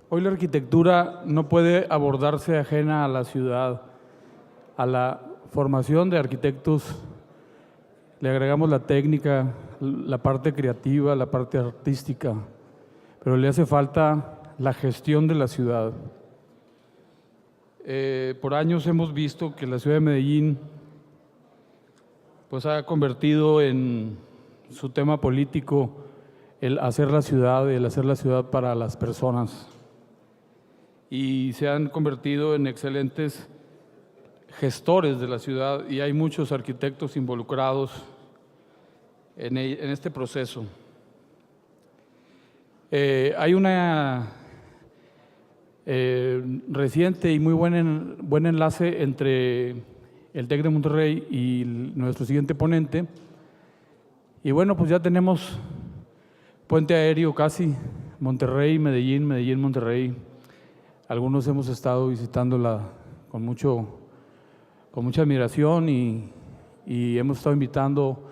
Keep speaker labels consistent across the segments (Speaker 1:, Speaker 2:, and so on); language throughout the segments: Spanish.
Speaker 1: Hoy la arquitectura no puede abordarse ajena a la ciudad, a la formación de arquitectos. Le agregamos la técnica, la parte creativa, la parte artística, pero le hace falta la gestión de la ciudad. Por años hemos visto que la ciudad de Medellín pues ha convertido en su tema político el hacer la ciudad para las personas, y se han convertido en excelentes gestores de la ciudad, y hay muchos arquitectos involucrados en este proceso. Hay una reciente y muy buen enlace entre el TEC de Monterrey y nuestro siguiente ponente, y bueno, pues ya tenemos puente aéreo casi, Monterrey, Medellín, Medellín, Monterrey. Algunos hemos estado visitándola con mucha admiración y hemos estado invitando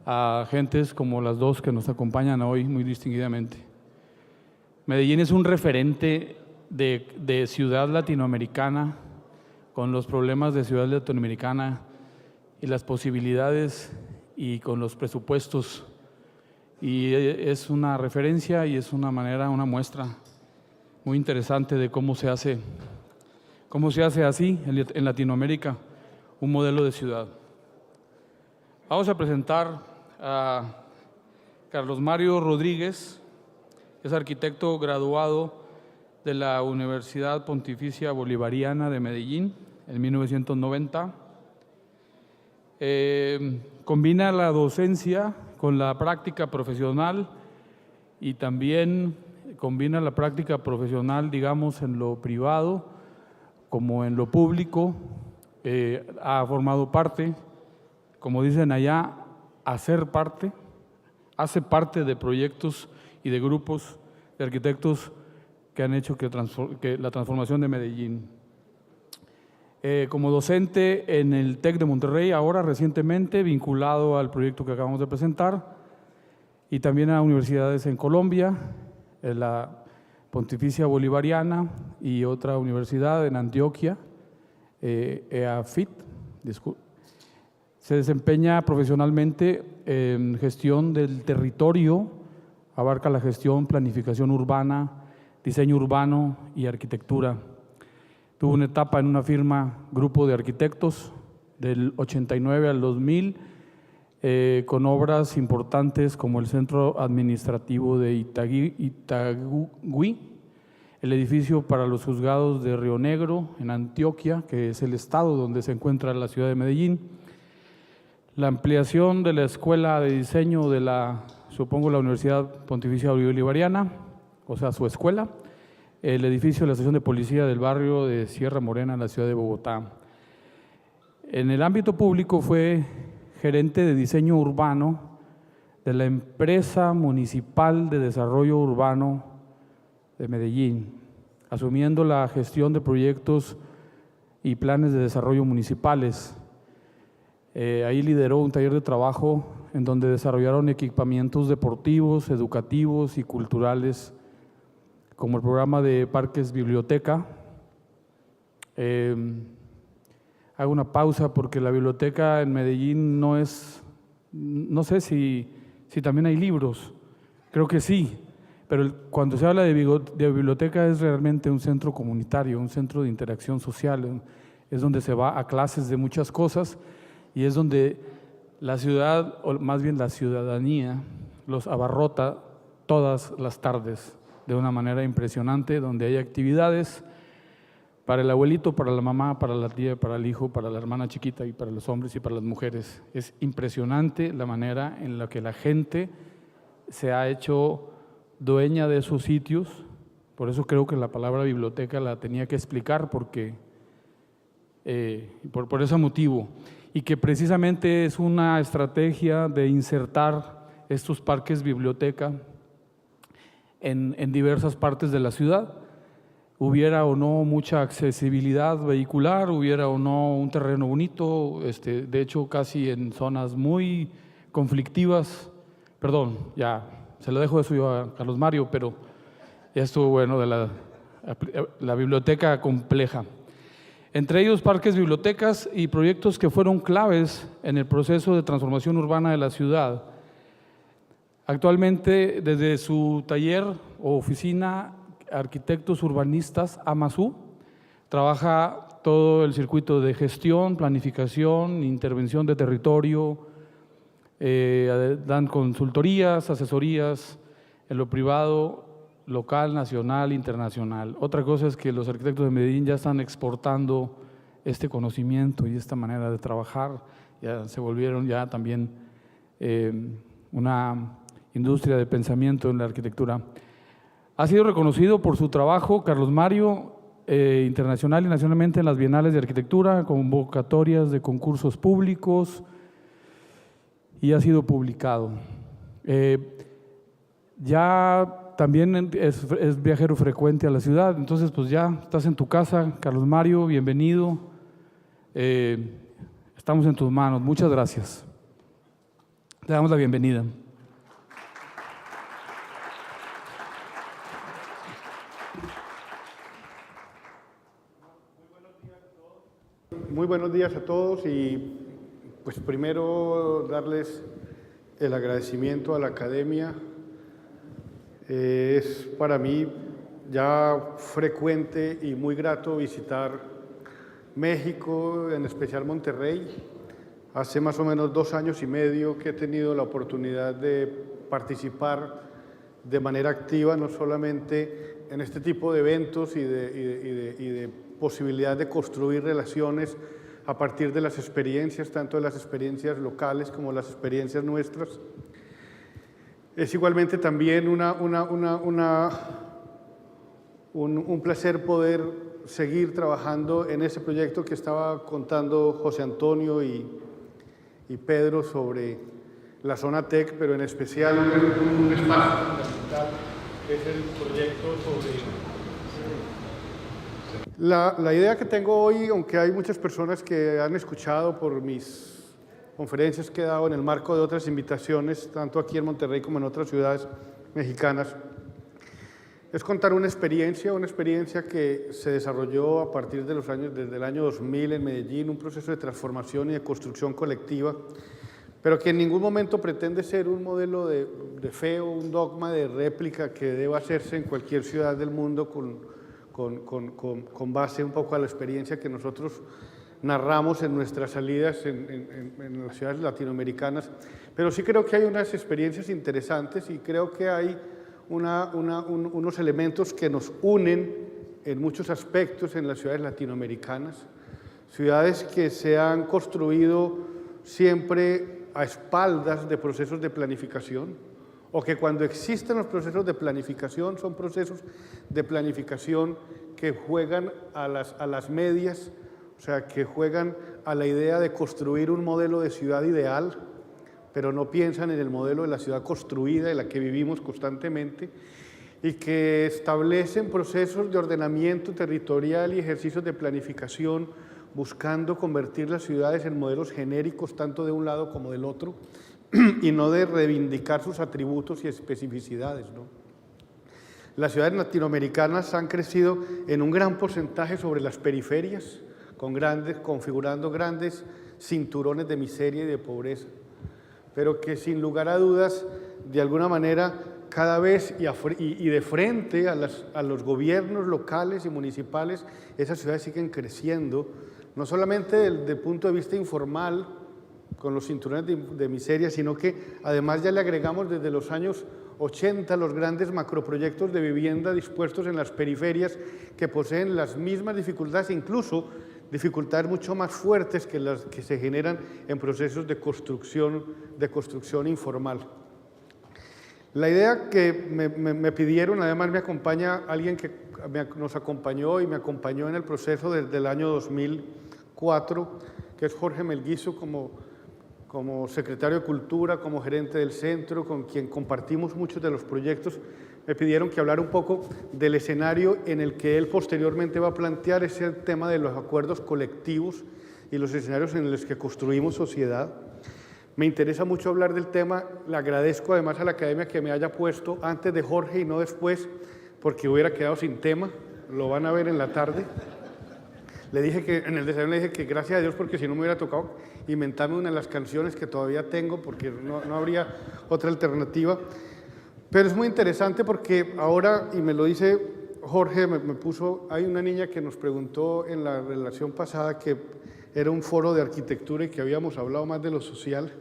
Speaker 1: a gentes como las dos que nos acompañan hoy muy distinguidamente. Medellín es un referente de ciudad latinoamericana, con los problemas de ciudad latinoamericana y las posibilidades y con los presupuestos. Y es una referencia y es una muestra muy interesante de cómo se hace así en Latinoamérica un modelo de ciudad. Vamos a presentar a Carlos Mario Rodríguez, que es arquitecto graduado de la Universidad Pontificia Bolivariana de Medellín en 1990. Combina la docencia con la práctica profesional y también combina la práctica profesional, digamos, en lo privado como en lo público. Ha formado parte, como dicen allá, hace parte de proyectos y de grupos de arquitectos que han hecho que la transformación de Medellín. Como docente en el TEC de Monterrey, ahora recientemente vinculado al proyecto que acabamos de presentar, y también a universidades en Colombia, en la Pontificia Bolivariana y otra universidad en Antioquia, EAFIT. Se desempeña profesionalmente en gestión del territorio, abarca la gestión, planificación urbana, diseño urbano y arquitectura. Tuvo una etapa en una firma Grupo de Arquitectos del 89 al 2000, con obras importantes como el Centro Administrativo de Itagüí, el edificio para los juzgados de Río Negro en Antioquia, que es el estado donde se encuentra la ciudad de Medellín, la ampliación de la Escuela de Diseño de la Universidad Pontificia Bolivariana, o sea, su escuela, el edificio de la estación de policía del barrio de Sierra Morena en la ciudad de Bogotá. En el ámbito público fue gerente de diseño urbano de la Empresa Municipal de Desarrollo Urbano de Medellín, asumiendo la gestión de proyectos y planes de desarrollo municipales. Ahí lideró un taller de trabajo en donde desarrollaron equipamientos deportivos, educativos y culturales, como el programa de Parques Biblioteca. Hago una pausa porque la biblioteca en Medellín no sé si también hay libros, creo que sí, pero cuando se habla de biblioteca es realmente un centro comunitario, un centro de interacción social, es donde se va a clases de muchas cosas y es donde la ciudad, o más bien la ciudadanía, los abarrota todas las tardes de una manera impresionante, donde hay actividades para el abuelito, para la mamá, para la tía, para el hijo, para la hermana chiquita y para los hombres y para las mujeres. Es impresionante la manera en la que la gente se ha hecho dueña de esos sitios. Por eso creo que la palabra biblioteca la tenía que explicar, porque por ese motivo. Y que precisamente es una estrategia de insertar estos parques biblioteca en diversas partes de la ciudad. Hubiera o no mucha accesibilidad vehicular, hubiera o no un terreno bonito, de hecho casi en zonas muy conflictivas. Perdón, ya se lo dejo eso yo a Carlos Mario, pero ya estuvo bueno la biblioteca compleja. Entre ellos parques, bibliotecas y proyectos que fueron claves en el proceso de transformación urbana de la ciudad. Actualmente, desde su taller o oficina Arquitectos Urbanistas AMASU, trabaja todo el circuito de gestión, planificación, intervención de territorio, dan consultorías, asesorías en lo privado, local, nacional, internacional. Otra cosa es que los arquitectos de Medellín ya están exportando este conocimiento y esta manera de trabajar, ya se volvieron ya también una industria de pensamiento en la arquitectura. Ha sido reconocido por su trabajo, Carlos Mario, internacional y nacionalmente en las bienales de arquitectura, convocatorias de concursos públicos, y ha sido publicado. Ya también es viajero frecuente a la ciudad, entonces pues ya estás en tu casa, Carlos Mario, bienvenido. Estamos en tus manos, muchas gracias. Te damos la bienvenida.
Speaker 2: Muy buenos días a todos y pues primero darles el agradecimiento a la Academia. Es para mí ya frecuente y muy grato visitar México, en especial Monterrey. Hace más o menos 2 años y medio que he tenido la oportunidad de participar de manera activa, no solamente en este tipo de eventos y de posibilidad de construir relaciones a partir de las experiencias, tanto de las experiencias locales como las experiencias nuestras. Es igualmente también un placer poder seguir trabajando en ese proyecto que estaba contando José Antonio y Pedro sobre la zona TEC, pero en especial un espacio fundamental que es el proyecto sobre... La idea que tengo hoy, aunque hay muchas personas que han escuchado por mis conferencias que he dado en el marco de otras invitaciones, tanto aquí en Monterrey como en otras ciudades mexicanas, es contar una experiencia que se desarrolló a partir de desde el año 2000 en Medellín, un proceso de transformación y de construcción colectiva, pero que en ningún momento pretende ser un modelo de fe o un dogma de réplica que deba hacerse en cualquier ciudad del mundo con base un poco a la experiencia que nosotros narramos en nuestras salidas en las ciudades latinoamericanas, pero sí creo que hay unas experiencias interesantes y creo que hay unos elementos que nos unen en muchos aspectos en las ciudades latinoamericanas, ciudades que se han construido siempre a espaldas de procesos de planificación, o que cuando existen los procesos de planificación son procesos de planificación que juegan a las medias, o sea, que juegan a la idea de construir un modelo de ciudad ideal, pero no piensan en el modelo de la ciudad construida, en la que vivimos constantemente, y que establecen procesos de ordenamiento territorial y ejercicios de planificación buscando convertir las ciudades en modelos genéricos, tanto de un lado como del otro, y no de reivindicar sus atributos y especificidades, ¿no? Las ciudades latinoamericanas han crecido en un gran porcentaje sobre las periferias, configurando grandes cinturones de miseria y de pobreza, pero que sin lugar a dudas, de alguna manera, cada vez y de frente a los gobiernos locales y municipales, esas ciudades siguen creciendo, no solamente desde el punto de vista informal, con los cinturones de miseria, sino que además ya le agregamos desde los años 80 los grandes macroproyectos de vivienda dispuestos en las periferias que poseen las mismas dificultades, incluso dificultades mucho más fuertes que las que se generan en procesos de construcción informal. La idea que me pidieron, además me acompaña alguien que nos acompañó y me acompañó en el proceso desde el año 2004, que es Jorge Melguizo, como secretario de Cultura, como gerente del centro, con quien compartimos muchos de los proyectos. Me pidieron que hablara un poco del escenario en el que él posteriormente va a plantear ese tema de los acuerdos colectivos y los escenarios en los que construimos sociedad. Me interesa mucho hablar del tema, le agradezco además a la Academia que me haya puesto antes de Jorge y no después, porque hubiera quedado sin tema. lo van a ver en la tarde. Le dije que en el desayuno le dije que gracias a Dios, porque si no me hubiera tocado inventarme una de las canciones que todavía tengo, porque no habría otra alternativa. Pero es muy interesante porque ahora, y me lo dice Jorge, me puso, hay una niña que nos preguntó en la relación pasada que era un foro de arquitectura y que habíamos hablado más de lo social.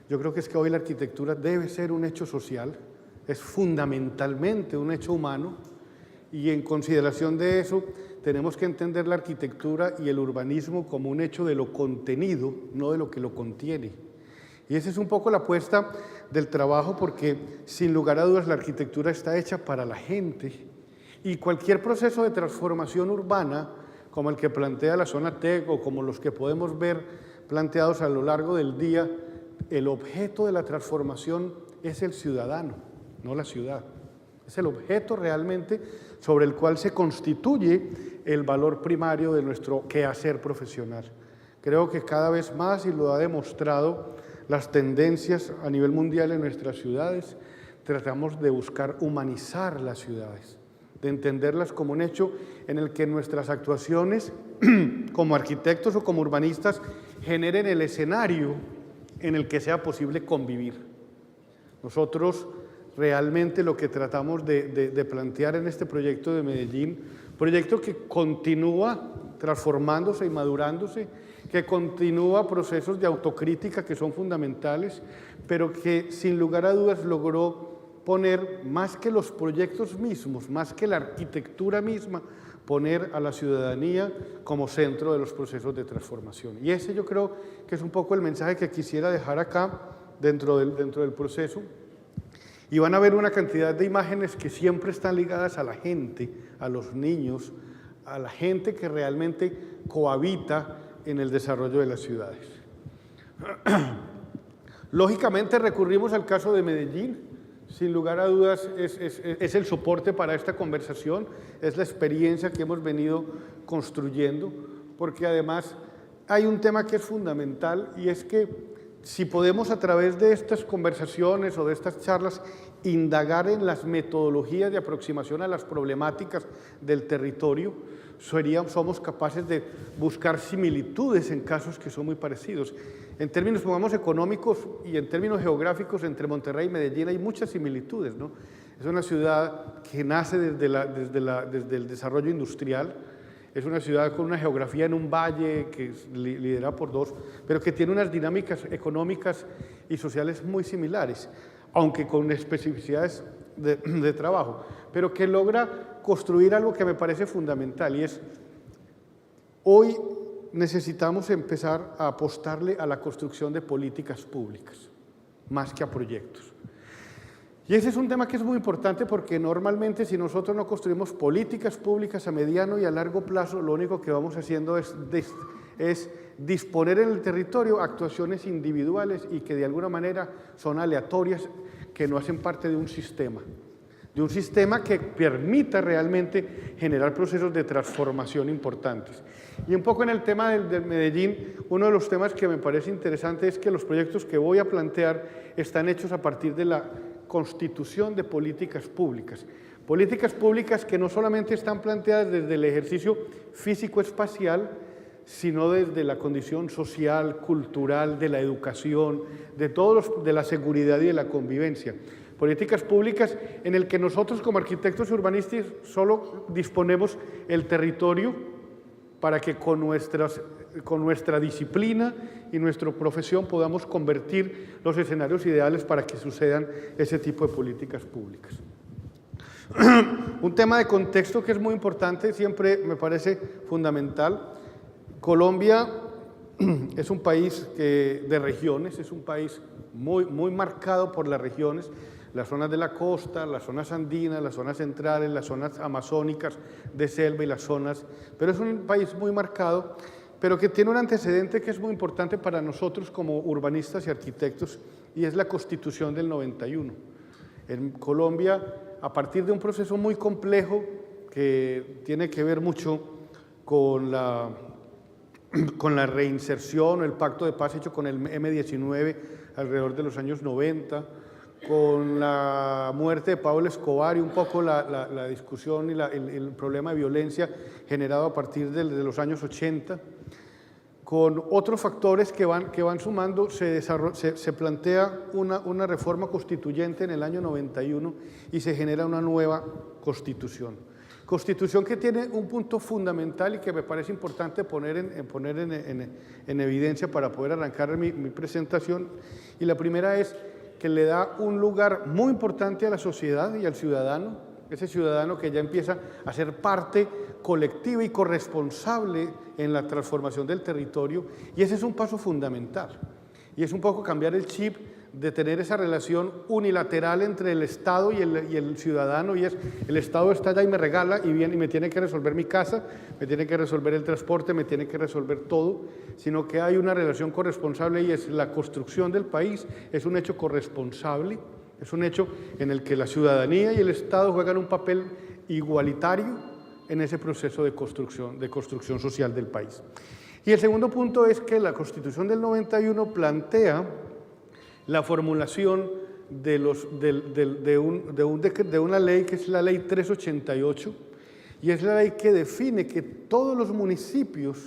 Speaker 2: Yo creo que es que hoy la arquitectura debe ser un hecho social, es fundamentalmente un hecho humano, y en consideración de eso tenemos que entender la arquitectura y el urbanismo como un hecho de lo contenido, no de lo que lo contiene. Y esa es un poco la apuesta del trabajo, porque sin lugar a dudas la arquitectura está hecha para la gente, y cualquier proceso de transformación urbana, como el que plantea la zona TEC o como los que podemos ver planteados a lo largo del día, el objeto de la transformación es el ciudadano, no la ciudad. Es el objeto realmente sobre el cual se constituye el valor primario de nuestro quehacer profesional. Creo que cada vez más, y lo ha demostrado las tendencias a nivel mundial en nuestras ciudades, tratamos de buscar humanizar las ciudades, de entenderlas como un hecho en el que nuestras actuaciones como arquitectos o como urbanistas generen el escenario en el que sea posible convivir. Nosotros realmente lo que tratamos de plantear en este proyecto de Medellín, proyecto que continúa transformándose y madurándose, que continúa procesos de autocrítica que son fundamentales, pero que sin lugar a dudas logró poner, más que los proyectos mismos, más que la arquitectura misma, poner a la ciudadanía como centro de los procesos de transformación. Y ese yo creo que es un poco el mensaje que quisiera dejar acá dentro del proceso. Y van a ver una cantidad de imágenes que siempre están ligadas a la gente, a los niños, a la gente que realmente cohabita en el desarrollo de las ciudades. Lógicamente recurrimos al caso de Medellín. Sin lugar a dudas es el soporte para esta conversación, es la experiencia que hemos venido construyendo, porque además hay un tema que es fundamental, y es que si podemos a través de estas conversaciones o de estas charlas indagar en las metodologías de aproximación a las problemáticas del territorio, somos capaces de buscar similitudes en casos que son muy parecidos. En términos, pongamos, económicos y en términos geográficos, entre Monterrey y Medellín hay muchas similitudes, ¿no? Es una ciudad que nace desde el desarrollo industrial, es una ciudad con una geografía en un valle que es liderada por dos, pero que tiene unas dinámicas económicas y sociales muy similares, aunque con especificidades de trabajo, pero que logra construir algo que me parece fundamental, y es, hoy necesitamos empezar a apostarle a la construcción de políticas públicas, más que a proyectos. Y ese es un tema que es muy importante, porque normalmente si nosotros no construimos políticas públicas a mediano y a largo plazo, lo único que vamos haciendo es disponer en el territorio actuaciones individuales y que de alguna manera son aleatorias, que no hacen parte de un sistema que permita realmente generar procesos de transformación importantes. Y un poco en el tema del Medellín, uno de los temas que me parece interesante es que los proyectos que voy a plantear están hechos a partir de la constitución de políticas públicas que no solamente están planteadas desde el ejercicio físico-espacial, sino desde la condición social, cultural, de la educación, de la seguridad y de la convivencia. Políticas públicas en el que nosotros como arquitectos y urbanistas solo disponemos el territorio para que con nuestra disciplina y nuestra profesión podamos convertir los escenarios ideales para que sucedan ese tipo de políticas públicas. Un tema de contexto que es muy importante, siempre me parece fundamental. Colombia es un país de regiones, es un país muy marcado por las regiones, las zonas de la costa, las zonas andinas, las zonas centrales, las zonas amazónicas de selva y las zonas, pero es un país muy marcado, pero que tiene un antecedente que es muy importante para nosotros como urbanistas y arquitectos, y es la Constitución del 91. En Colombia, a partir de un proceso muy complejo que tiene que ver mucho con la reinserción o el pacto de paz hecho con el M-19 alrededor de los años 90, con la muerte de Pablo Escobar y un poco la discusión y el problema de violencia generado a partir de los años 80, con otros factores que van sumando, se plantea una reforma constituyente en el año 91 y se genera una nueva constitución. Constitución que tiene un punto fundamental y que me parece importante poner en evidencia para poder arrancar mi presentación, y la primera es que le da un lugar muy importante a la sociedad y al ciudadano, ese ciudadano que ya empieza a ser parte colectiva y corresponsable en la transformación del territorio, y ese es un paso fundamental, y es un poco cambiar el chip de tener esa relación unilateral entre el Estado y el ciudadano, y es el Estado está allá y me regala y viene y me tiene que resolver mi casa, me tiene que resolver el transporte, me tiene que resolver todo, sino que hay una relación corresponsable y es la construcción del país, es un hecho corresponsable, es un hecho en el que la ciudadanía y el Estado juegan un papel igualitario en ese proceso de construcción social del país. Y el segundo punto es que la Constitución del 91 plantea la formulación de una ley que es la Ley 388, y es la ley que define que todos los municipios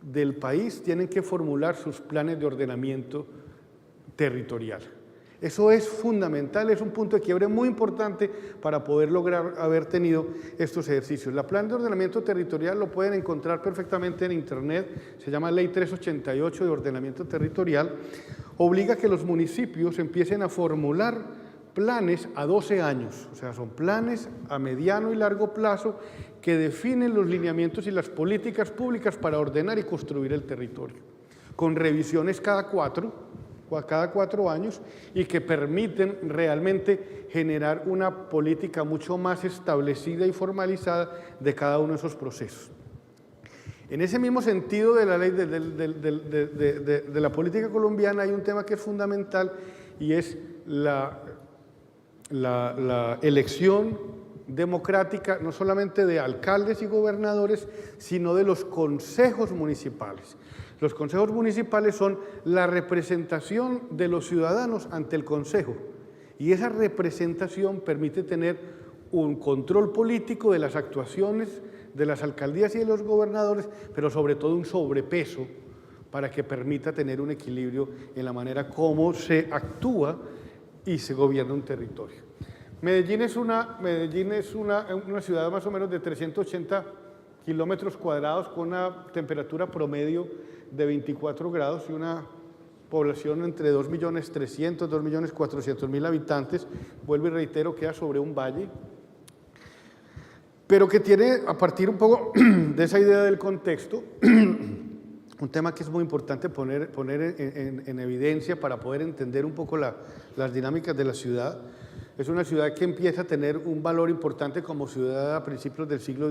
Speaker 2: del país tienen que formular sus planes de ordenamiento territorial. Eso es fundamental, es un punto de quiebre muy importante para poder lograr haber tenido estos ejercicios. La plan de ordenamiento territorial lo pueden encontrar perfectamente en internet, se llama Ley 388 de ordenamiento territorial, obliga a que los municipios empiecen a formular planes a 12 años, o sea, son planes a mediano y largo plazo que definen los lineamientos y las políticas públicas para ordenar y construir el territorio, con revisiones cada 4 años y que permiten realmente generar una política mucho más establecida y formalizada de cada uno de esos procesos. En ese mismo sentido de la ley de la política colombiana hay un tema que es fundamental y es la elección democrática no solamente de alcaldes y gobernadores, sino de los consejos municipales. Los consejos municipales son la representación de los ciudadanos ante el consejo, y esa representación permite tener un control político de las actuaciones de las alcaldías y de los gobernadores, pero sobre todo un sobrepeso para que permita tener un equilibrio en la manera como se actúa y se gobierna un territorio. Medellín es una ciudad más o menos de 380 kilómetros cuadrados con una temperatura promedio de 24 grados y una población entre 2.300.000, 2.400.000 habitantes, vuelvo y reitero, queda sobre un valle, pero que tiene, a partir un poco de esa idea del contexto, un tema que es muy importante poner en evidencia para poder entender un poco las dinámicas de la ciudad. Es una ciudad que empieza a tener un valor importante como ciudad a principios del siglo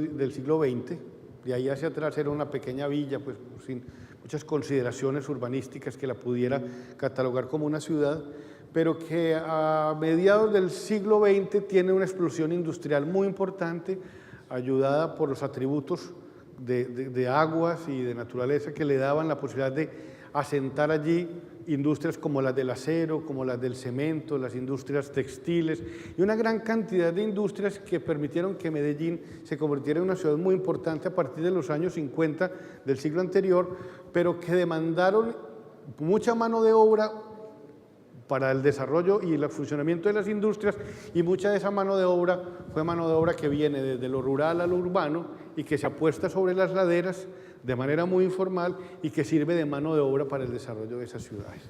Speaker 2: XX, de ahí hacia atrás era una pequeña villa, pues sin muchas consideraciones urbanísticas que la pudiera catalogar como una ciudad, pero que a mediados del siglo XX tiene una explosión industrial muy importante, ayudada por los atributos de aguas y de naturaleza que le daban la posibilidad de asentar allí industrias como las del acero, como las del cemento, las industrias textiles y una gran cantidad de industrias que permitieron que Medellín se convirtiera en una ciudad muy importante a partir de los años 50 del siglo anterior, pero que demandaron mucha mano de obra para el desarrollo y el funcionamiento de las industrias, y mucha de esa mano de obra fue mano de obra que viene desde lo rural a lo urbano y que se apuesta sobre las laderas de manera muy informal y que sirve de mano de obra para el desarrollo de esas ciudades.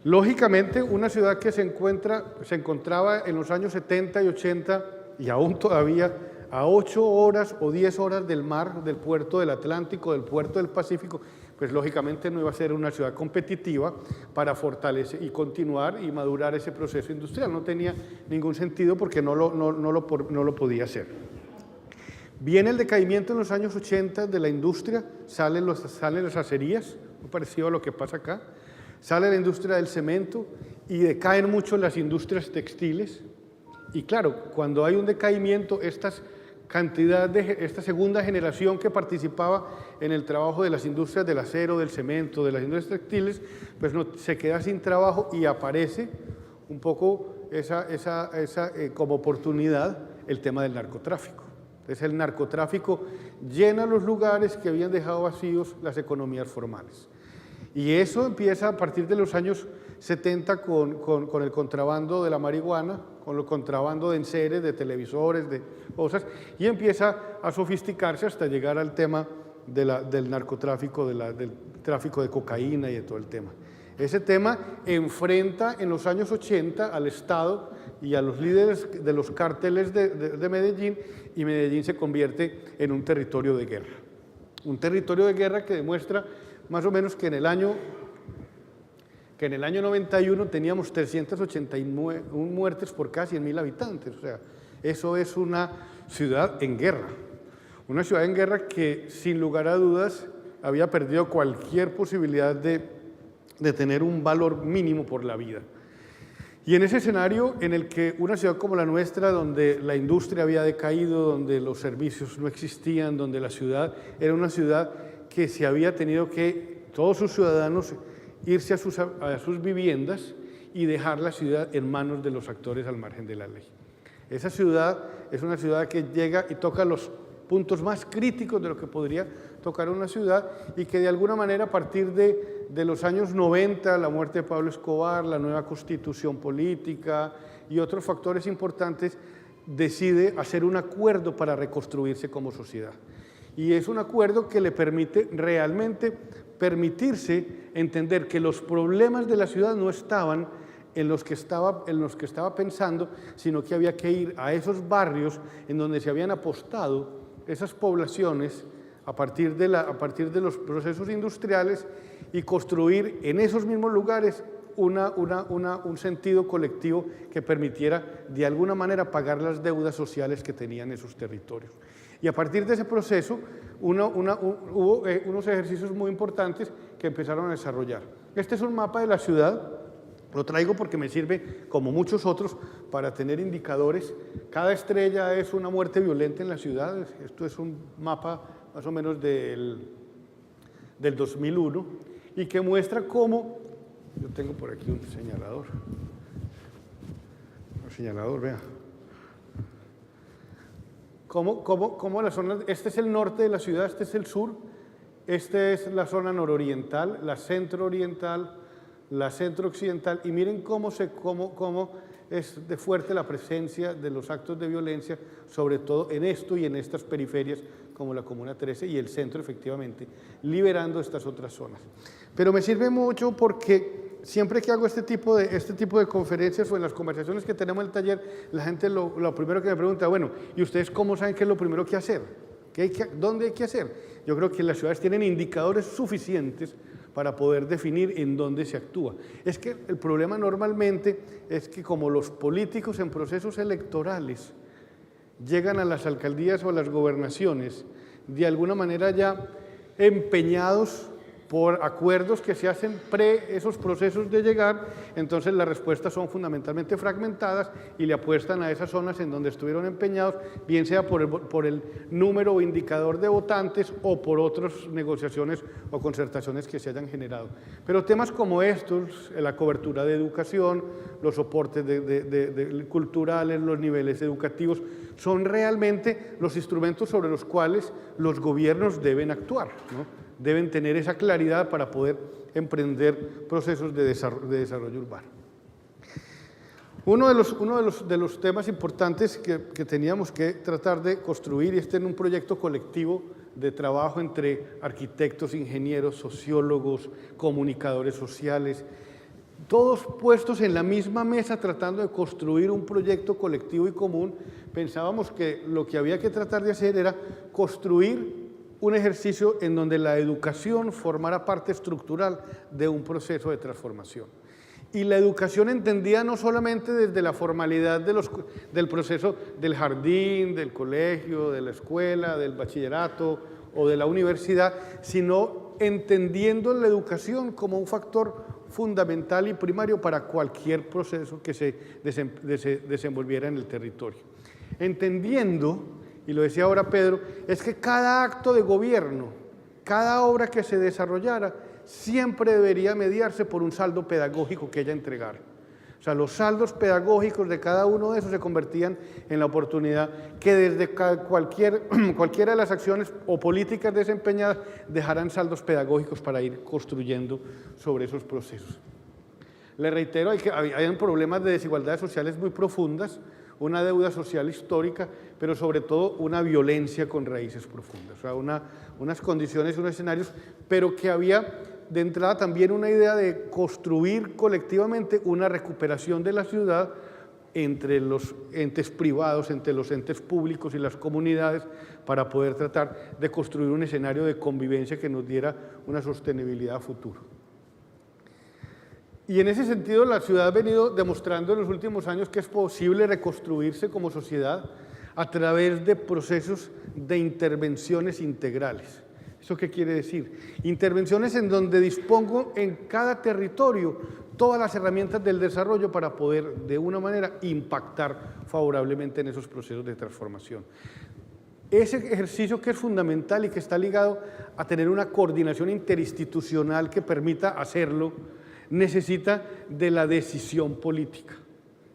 Speaker 2: Lógicamente, una ciudad que se encontraba en los años 70 y 80 y aún todavía a 8 horas o 10 horas del mar, del puerto del Atlántico, del puerto del Pacífico, pues lógicamente no iba a ser una ciudad competitiva para fortalecer y continuar y madurar ese proceso industrial. No tenía ningún sentido porque no lo podía hacer. Viene el decaimiento en los años 80 de la industria, salen las acerías, muy parecido a lo que pasa acá, sale la industria del cemento y decaen mucho las industrias textiles. Y claro, cuando hay un decaimiento, esta segunda generación que participaba en el trabajo de las industrias del acero, del cemento, de las industrias textiles, pues se queda sin trabajo y aparece un poco como oportunidad el tema del narcotráfico. Entonces el narcotráfico llena los lugares que habían dejado vacíos las economías formales. Y eso empieza a partir de los años 70 con el contrabando de la marihuana, con el contrabando de enseres, de televisores, de cosas, y empieza a sofisticarse hasta llegar al tema del narcotráfico, del tráfico de cocaína y de todo el tema. Ese tema enfrenta en los años 80 al Estado y a los líderes de los cárteles de Medellín, y Medellín se convierte en un territorio de guerra. Un territorio de guerra que demuestra más o menos que en el año 91 teníamos 381 muertes por cada 100.000 habitantes. O sea, eso es una ciudad en guerra. Una ciudad en guerra que, sin lugar a dudas, había perdido cualquier posibilidad de tener un valor mínimo por la vida. Y en ese escenario en el que una ciudad como la nuestra, donde la industria había decaído, donde los servicios no existían, donde la ciudad era una ciudad que se había tenido que, todos sus ciudadanos, irse a sus viviendas y dejar la ciudad en manos de los actores al margen de la ley. Esa ciudad es una ciudad que llega y toca los puntos más críticos de lo que podría tocar una ciudad, y que de alguna manera a partir de los años 90, la muerte de Pablo Escobar, la nueva constitución política y otros factores importantes, decide hacer un acuerdo para reconstruirse como sociedad. Y es un acuerdo que le permite realmente permitirse entender que los problemas de la ciudad no estaban en los que estaba pensando, sino que había que ir a esos barrios en donde se habían apostado esas poblaciones a partir de los procesos industriales, y construir en esos mismos lugares un sentido colectivo que permitiera de alguna manera pagar las deudas sociales que tenían esos territorios. Y a partir de ese proceso hubo unos ejercicios muy importantes que empezaron a desarrollar. Este es un mapa de la ciudad. Lo traigo porque me sirve, como muchos otros, para tener indicadores. Cada estrella es una muerte violenta en la ciudad. Esto es un mapa más o menos del 2001, y que muestra cómo, yo tengo por aquí un señalador, vea, cómo la zona, este es el norte de la ciudad, este es el sur, esta es la zona nororiental, la centro-oriental, la centro-occidental, y miren cómo es de fuerte la presencia de los actos de violencia, sobre todo en esto y en estas periferias como la Comuna 13 y el centro, efectivamente, liberando estas otras zonas. Pero me sirve mucho porque siempre que hago este tipo de conferencias o en las conversaciones que tenemos en el taller, la gente lo primero que me pregunta, bueno, ¿y ustedes cómo saben qué es lo primero que hacer? ¿Dónde hay que hacer? Yo creo que las ciudades tienen indicadores suficientes para poder definir en dónde se actúa. Es que el problema normalmente es que, como los políticos en procesos electorales llegan a las alcaldías o a las gobernaciones de alguna manera ya empeñados por acuerdos que se hacen esos procesos de llegar, entonces las respuestas son fundamentalmente fragmentadas y le apuestan a esas zonas en donde estuvieron empeñados, bien sea por el número o indicador de votantes o por otras negociaciones o concertaciones que se hayan generado. Pero temas como estos, la cobertura de educación, los soportes culturales, los niveles educativos, son realmente los instrumentos sobre los cuales los gobiernos deben actuar, ¿no? Deben tener esa claridad para poder emprender procesos de desarrollo urbano. Uno de los temas importantes que teníamos que tratar de construir, y este en un proyecto colectivo de trabajo entre arquitectos, ingenieros, sociólogos, comunicadores sociales, todos puestos en la misma mesa tratando de construir un proyecto colectivo y común, pensábamos que lo que había que tratar de hacer era construir un ejercicio en donde la educación formara parte estructural de un proceso de transformación. Y la educación entendida no solamente desde la formalidad del proceso del jardín, del colegio, de la escuela, del bachillerato o de la universidad, sino entendiendo la educación como un factor fundamental y primario para cualquier proceso que se desenvolviera en el territorio. Entendiendo, y lo decía ahora Pedro, es que cada acto de gobierno, cada obra que se desarrollara, siempre debería mediarse por un saldo pedagógico que ella entregara. O sea, los saldos pedagógicos de cada uno de esos se convertían en la oportunidad que desde cualquiera de las acciones o políticas desempeñadas dejaran saldos pedagógicos para ir construyendo sobre esos procesos. Le reitero, hay problemas de desigualdades sociales muy profundas, una deuda social histórica, pero sobre todo una violencia con raíces profundas, o sea, unas condiciones, unos escenarios, pero que había de entrada también una idea de construir colectivamente una recuperación de la ciudad entre los entes privados, entre los entes públicos y las comunidades, para poder tratar de construir un escenario de convivencia que nos diera una sostenibilidad a futuro. Y en ese sentido la ciudad ha venido demostrando en los últimos años que es posible reconstruirse como sociedad a través de procesos de intervenciones integrales. ¿Eso qué quiere decir? Intervenciones en donde dispongo en cada territorio todas las herramientas del desarrollo para poder de una manera impactar favorablemente en esos procesos de transformación. Ese ejercicio que es fundamental y que está ligado a tener una coordinación interinstitucional que permita hacerlo, necesita de la decisión política,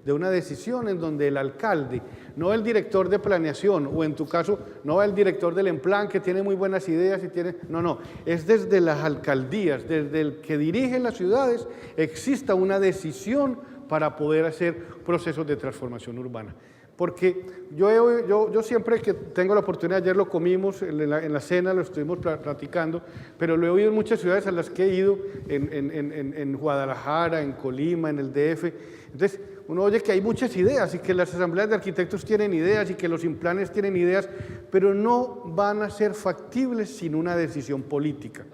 Speaker 2: de una decisión en donde el alcalde, no el director de planeación, o en tu caso, no el director del EMPLAN que tiene muy buenas ideas y tiene, no, es desde las alcaldías, desde el que dirige las ciudades, exista una decisión para poder hacer procesos de transformación urbana. Porque yo siempre que tengo la oportunidad, ayer lo comimos en la cena, lo estuvimos platicando, pero lo he oído en muchas ciudades a las que he ido, en Guadalajara, en Colima, en el DF. Entonces, uno oye que hay muchas ideas y que las asambleas de arquitectos tienen ideas y que los implanes tienen ideas, pero no van a ser factibles sin una decisión política,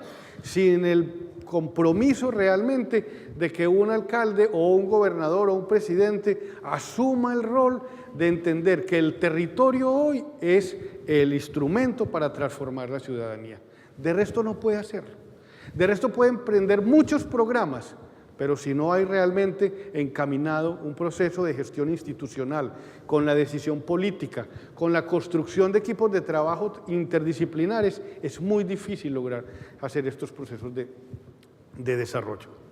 Speaker 2: sin el compromiso realmente de que un alcalde o un gobernador o un presidente asuma el rol de entender que el territorio hoy es el instrumento para transformar la ciudadanía. De resto no puede hacerlo. De resto puede emprender muchos programas, pero si no hay realmente encaminado un proceso de gestión institucional, con la decisión política, con la construcción de equipos de trabajo interdisciplinares, es muy difícil lograr hacer estos procesos de desarrollo.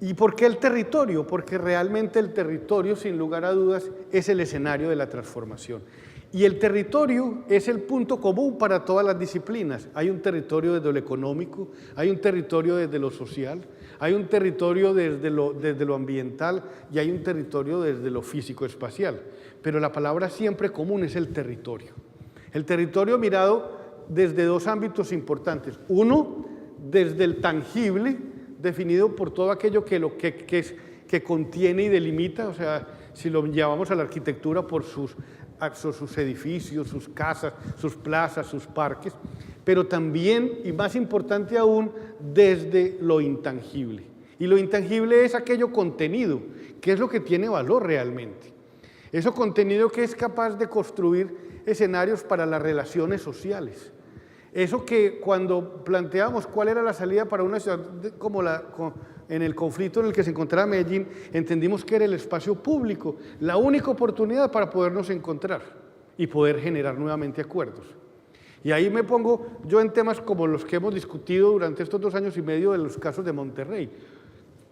Speaker 2: ¿Y por qué el territorio? Porque realmente el territorio, sin lugar a dudas, es el escenario de la transformación. Y el territorio es el punto común para todas las disciplinas. Hay un territorio desde lo económico, hay un territorio desde lo social, hay un territorio desde lo ambiental y hay un territorio desde lo físico-espacial. Pero la palabra siempre común es el territorio. El territorio mirado desde dos ámbitos importantes. Uno, desde el tangible, definido por todo aquello que contiene y delimita, o sea, si lo llevamos a la arquitectura por sus edificios, sus casas, sus plazas, sus parques, pero también, y más importante aún, desde lo intangible. Y lo intangible es aquello contenido, que es lo que tiene valor realmente. Eso contenido que es capaz de construir escenarios para las relaciones sociales. Eso que cuando planteamos cuál era la salida para una ciudad como en el conflicto en el que se encontraba Medellín, entendimos que era el espacio público, la única oportunidad para podernos encontrar y poder generar nuevamente acuerdos. Y ahí me pongo yo en temas como los que hemos discutido durante estos 2 años y medio de los casos de Monterrey.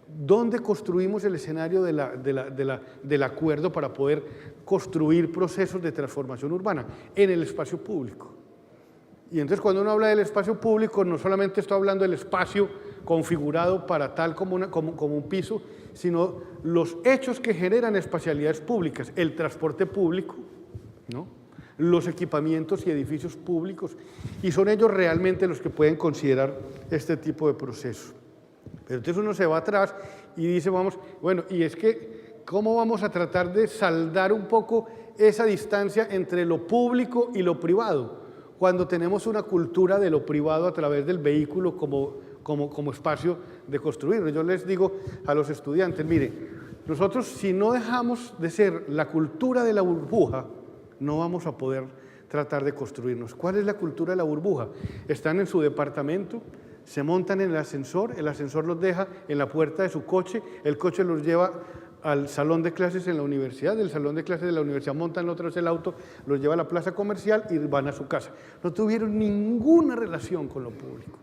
Speaker 2: ¿Dónde construimos el escenario del acuerdo para poder construir procesos de transformación urbana? En el espacio público. Y entonces cuando uno habla del espacio público, no solamente está hablando del espacio configurado para tal como un piso, sino los hechos que generan espacialidades públicas, el transporte público, ¿no?, los equipamientos y edificios públicos, y son ellos realmente los que pueden considerar este tipo de proceso. Pero entonces uno se va atrás y dice, bueno, y es que, ¿cómo vamos a tratar de saldar un poco esa distancia entre lo público y lo privado? Cuando tenemos una cultura de lo privado a través del vehículo como espacio de construir. Yo les digo a los estudiantes, mire, nosotros si no dejamos de ser la cultura de la burbuja, no vamos a poder tratar de construirnos. ¿Cuál es la cultura de la burbuja? Están en su departamento, se montan en el ascensor los deja en la puerta de su coche, el coche los lleva al salón de clases en la universidad, del salón de clases de la universidad montan otra vez el auto, los lleva a la plaza comercial y van a su casa. No tuvieron ninguna relación con lo público.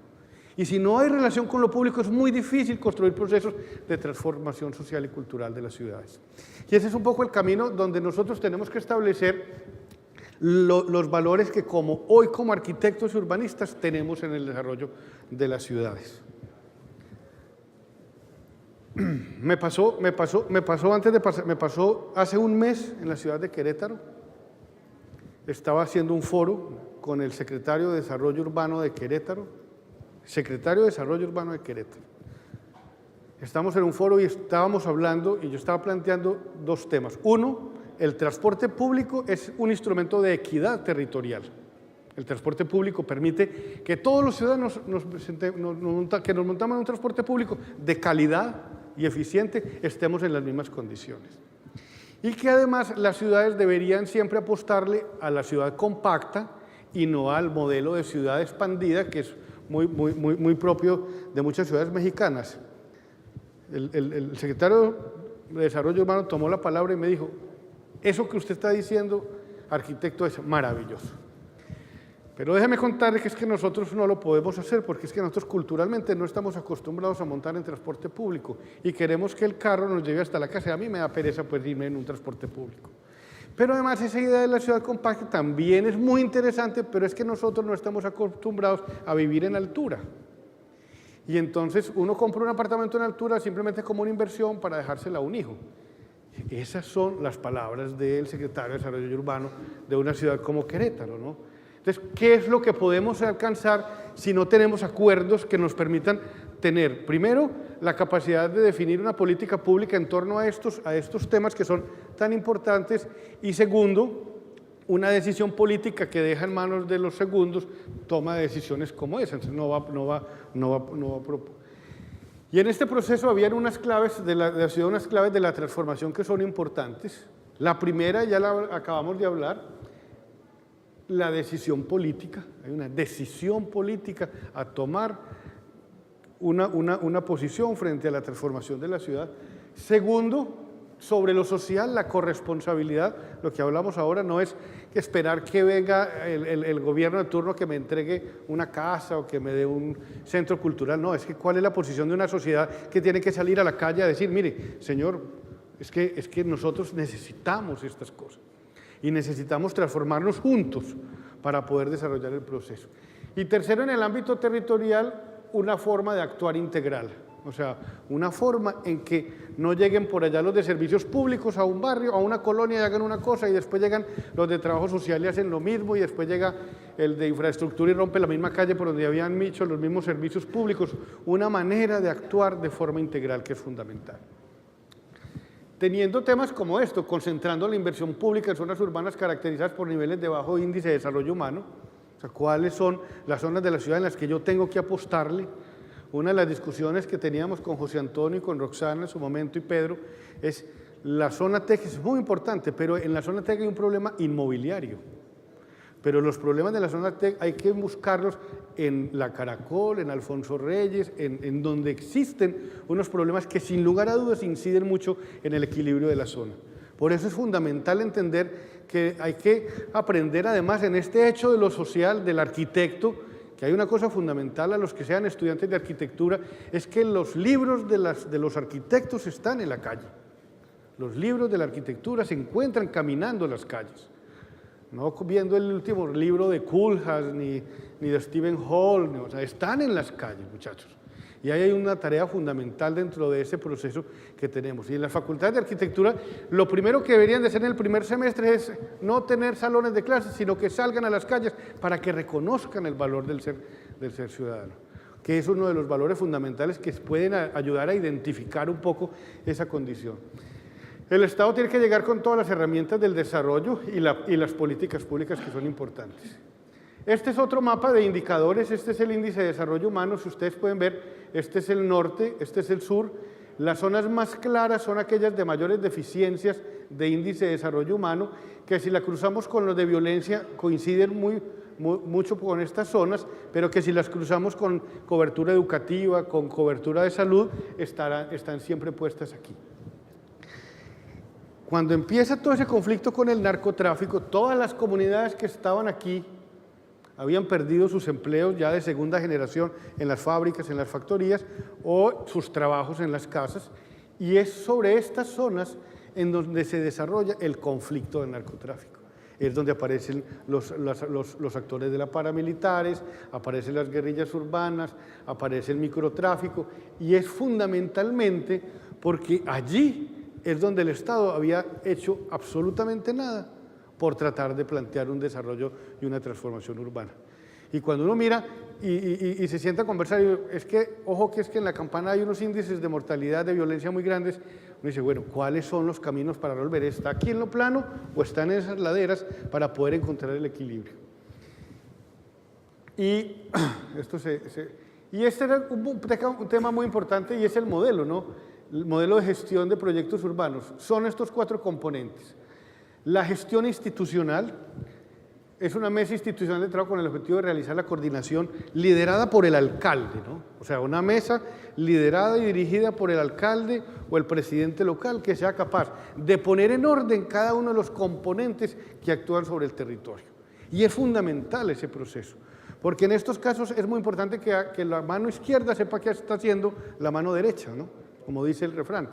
Speaker 2: Y si no hay relación con lo público, es muy difícil construir procesos de transformación social y cultural de las ciudades. Y ese es un poco el camino donde nosotros tenemos que establecer los valores que hoy como arquitectos y urbanistas tenemos en el desarrollo de las ciudades. Me pasó hace un mes en la ciudad de Querétaro. Estaba haciendo un foro con el secretario de Desarrollo Urbano de Querétaro. Estamos en un foro y estábamos hablando, y yo estaba planteando dos temas. Uno, el transporte público es un instrumento de equidad territorial. El transporte público permite que todos los ciudadanos que nos montamos en un transporte público de calidad y eficiente estemos en las mismas condiciones. Y que además las ciudades deberían siempre apostarle a la ciudad compacta y no al modelo de ciudad expandida, que es muy propio de muchas ciudades mexicanas. El secretario de Desarrollo Urbano tomó la palabra y me dijo: eso que usted está diciendo, arquitecto, es maravilloso. Pero déjeme contarle que es que nosotros no lo podemos hacer, porque es que nosotros culturalmente no estamos acostumbrados a montar en transporte público y queremos que el carro nos lleve hasta la casa. A mí me da pereza pues irme en un transporte público. Pero además esa idea de la ciudad compacta también es muy interesante, pero es que nosotros no estamos acostumbrados a vivir en altura. Y entonces uno compra un apartamento en altura simplemente como una inversión para dejársela a un hijo. Esas son las palabras del secretario de Desarrollo Urbano de una ciudad como Querétaro, ¿no? Entonces, ¿qué es lo que podemos alcanzar si no tenemos acuerdos que nos permitan tener, primero, la capacidad de definir una política pública en torno a estos temas que son tan importantes, y segundo, una decisión política que deja en manos de los segundos toma de decisiones como esa? Entonces no va. Y en este proceso había unas claves de la transformación que son importantes. La primera ya la acabamos de hablar, la decisión política. Hay una decisión política a tomar una posición frente a la transformación de la ciudad. Segundo, sobre lo social, la corresponsabilidad. Lo que hablamos ahora no es esperar que venga el gobierno de turno que me entregue una casa o que me dé un centro cultural. No, es que cuál es la posición de una sociedad que tiene que salir a la calle a decir: mire, señor, es que nosotros necesitamos estas cosas y necesitamos transformarnos juntos para poder desarrollar el proceso. Y tercero, en el ámbito territorial, una forma de actuar integral. O sea, una forma en que no lleguen por allá los de servicios públicos a un barrio, a una colonia, y hagan una cosa, y después llegan los de trabajo social y hacen lo mismo, y después llega el de infraestructura y rompe la misma calle por donde habían hecho los mismos servicios públicos. Una manera de actuar de forma integral que es fundamental. Teniendo temas como esto, concentrando la inversión pública en zonas urbanas caracterizadas por niveles de bajo índice de desarrollo humano, o sea, cuáles son las zonas de la ciudad en las que yo tengo que apostarle. Una de las discusiones que teníamos con José Antonio y con Roxana en su momento y Pedro es la zona TEC. Es muy importante, pero en la zona TEC hay un problema inmobiliario. Pero los problemas de la zona TEC hay que buscarlos en la Caracol, en Alfonso Reyes, en donde existen unos problemas que sin lugar a dudas inciden mucho en el equilibrio de la zona. Por eso es fundamental entender que hay que aprender además en este hecho de lo social del arquitecto, que hay una cosa fundamental a los que sean estudiantes de arquitectura, es que los libros de los arquitectos están en la calle. Los libros de la arquitectura se encuentran caminando en las calles. No viendo el último libro de Koolhaas ni de Stephen Hall, o sea, están en las calles, muchachos. Y ahí hay una tarea fundamental dentro de ese proceso que tenemos. Y en las facultades de arquitectura, lo primero que deberían de hacer en el primer semestre es no tener salones de clases, sino que salgan a las calles para que reconozcan el valor del ser ciudadano, que es uno de los valores fundamentales que pueden ayudar a identificar un poco esa condición. El Estado tiene que llegar con todas las herramientas del desarrollo y las políticas públicas que son importantes. Este es otro mapa de indicadores. Este es el índice de desarrollo humano. Si ustedes pueden ver, este es el norte, este es el sur. Las zonas más claras son aquellas de mayores deficiencias de índice de desarrollo humano, que si la cruzamos con los de violencia coinciden mucho con estas zonas, pero que si las cruzamos con cobertura educativa, con cobertura de salud, están siempre puestas aquí. Cuando empieza todo ese conflicto con el narcotráfico, todas las comunidades que estaban aquí habían perdido sus empleos ya de segunda generación en las fábricas, en las factorías, o sus trabajos en las casas, y es sobre estas zonas en donde se desarrolla el conflicto del narcotráfico. Es donde aparecen los actores de la paramilitares, aparecen las guerrillas urbanas, aparece el microtráfico, y es fundamentalmente porque allí es donde el Estado había hecho absolutamente nada por tratar de plantear un desarrollo y una transformación urbana. Y cuando uno mira y se sienta a conversar, es que, ojo que es que en la Campana hay unos índices de mortalidad, de violencia muy grandes, uno dice, bueno, ¿cuáles son los caminos para resolver? ¿Está aquí en lo plano o está en esas laderas para poder encontrar el equilibrio? Y este era un tema muy importante, y es el modelo, ¿no? El modelo de gestión de proyectos urbanos. Son estos 4 componentes. La gestión institucional es una mesa institucional de trabajo con el objetivo de realizar la coordinación liderada por el alcalde, ¿no? O sea, una mesa liderada y dirigida por el alcalde o el presidente local que sea capaz de poner en orden cada uno de los componentes que actúan sobre el territorio. Y es fundamental ese proceso, porque en estos casos es muy importante que la mano izquierda sepa qué está haciendo la mano derecha, ¿no? Como dice el refrán,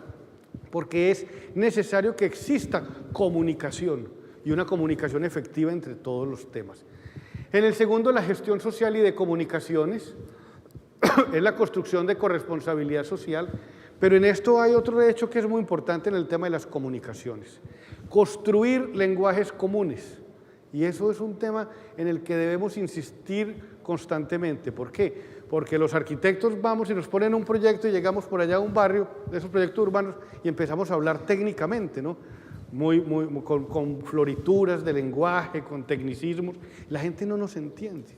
Speaker 2: porque es necesario que exista comunicación, y una comunicación efectiva entre todos los temas. En el segundo, la gestión social y de comunicaciones, es la construcción de corresponsabilidad social, pero en esto hay otro hecho que es muy importante en el tema de las comunicaciones. Construir lenguajes comunes, y eso es un tema en el que debemos insistir constantemente. ¿Por qué? Porque los arquitectos vamos y nos ponen un proyecto y llegamos por allá a un barrio de esos proyectos urbanos y empezamos a hablar técnicamente, ¿no? Con florituras de lenguaje, con tecnicismos, la gente no nos entiende.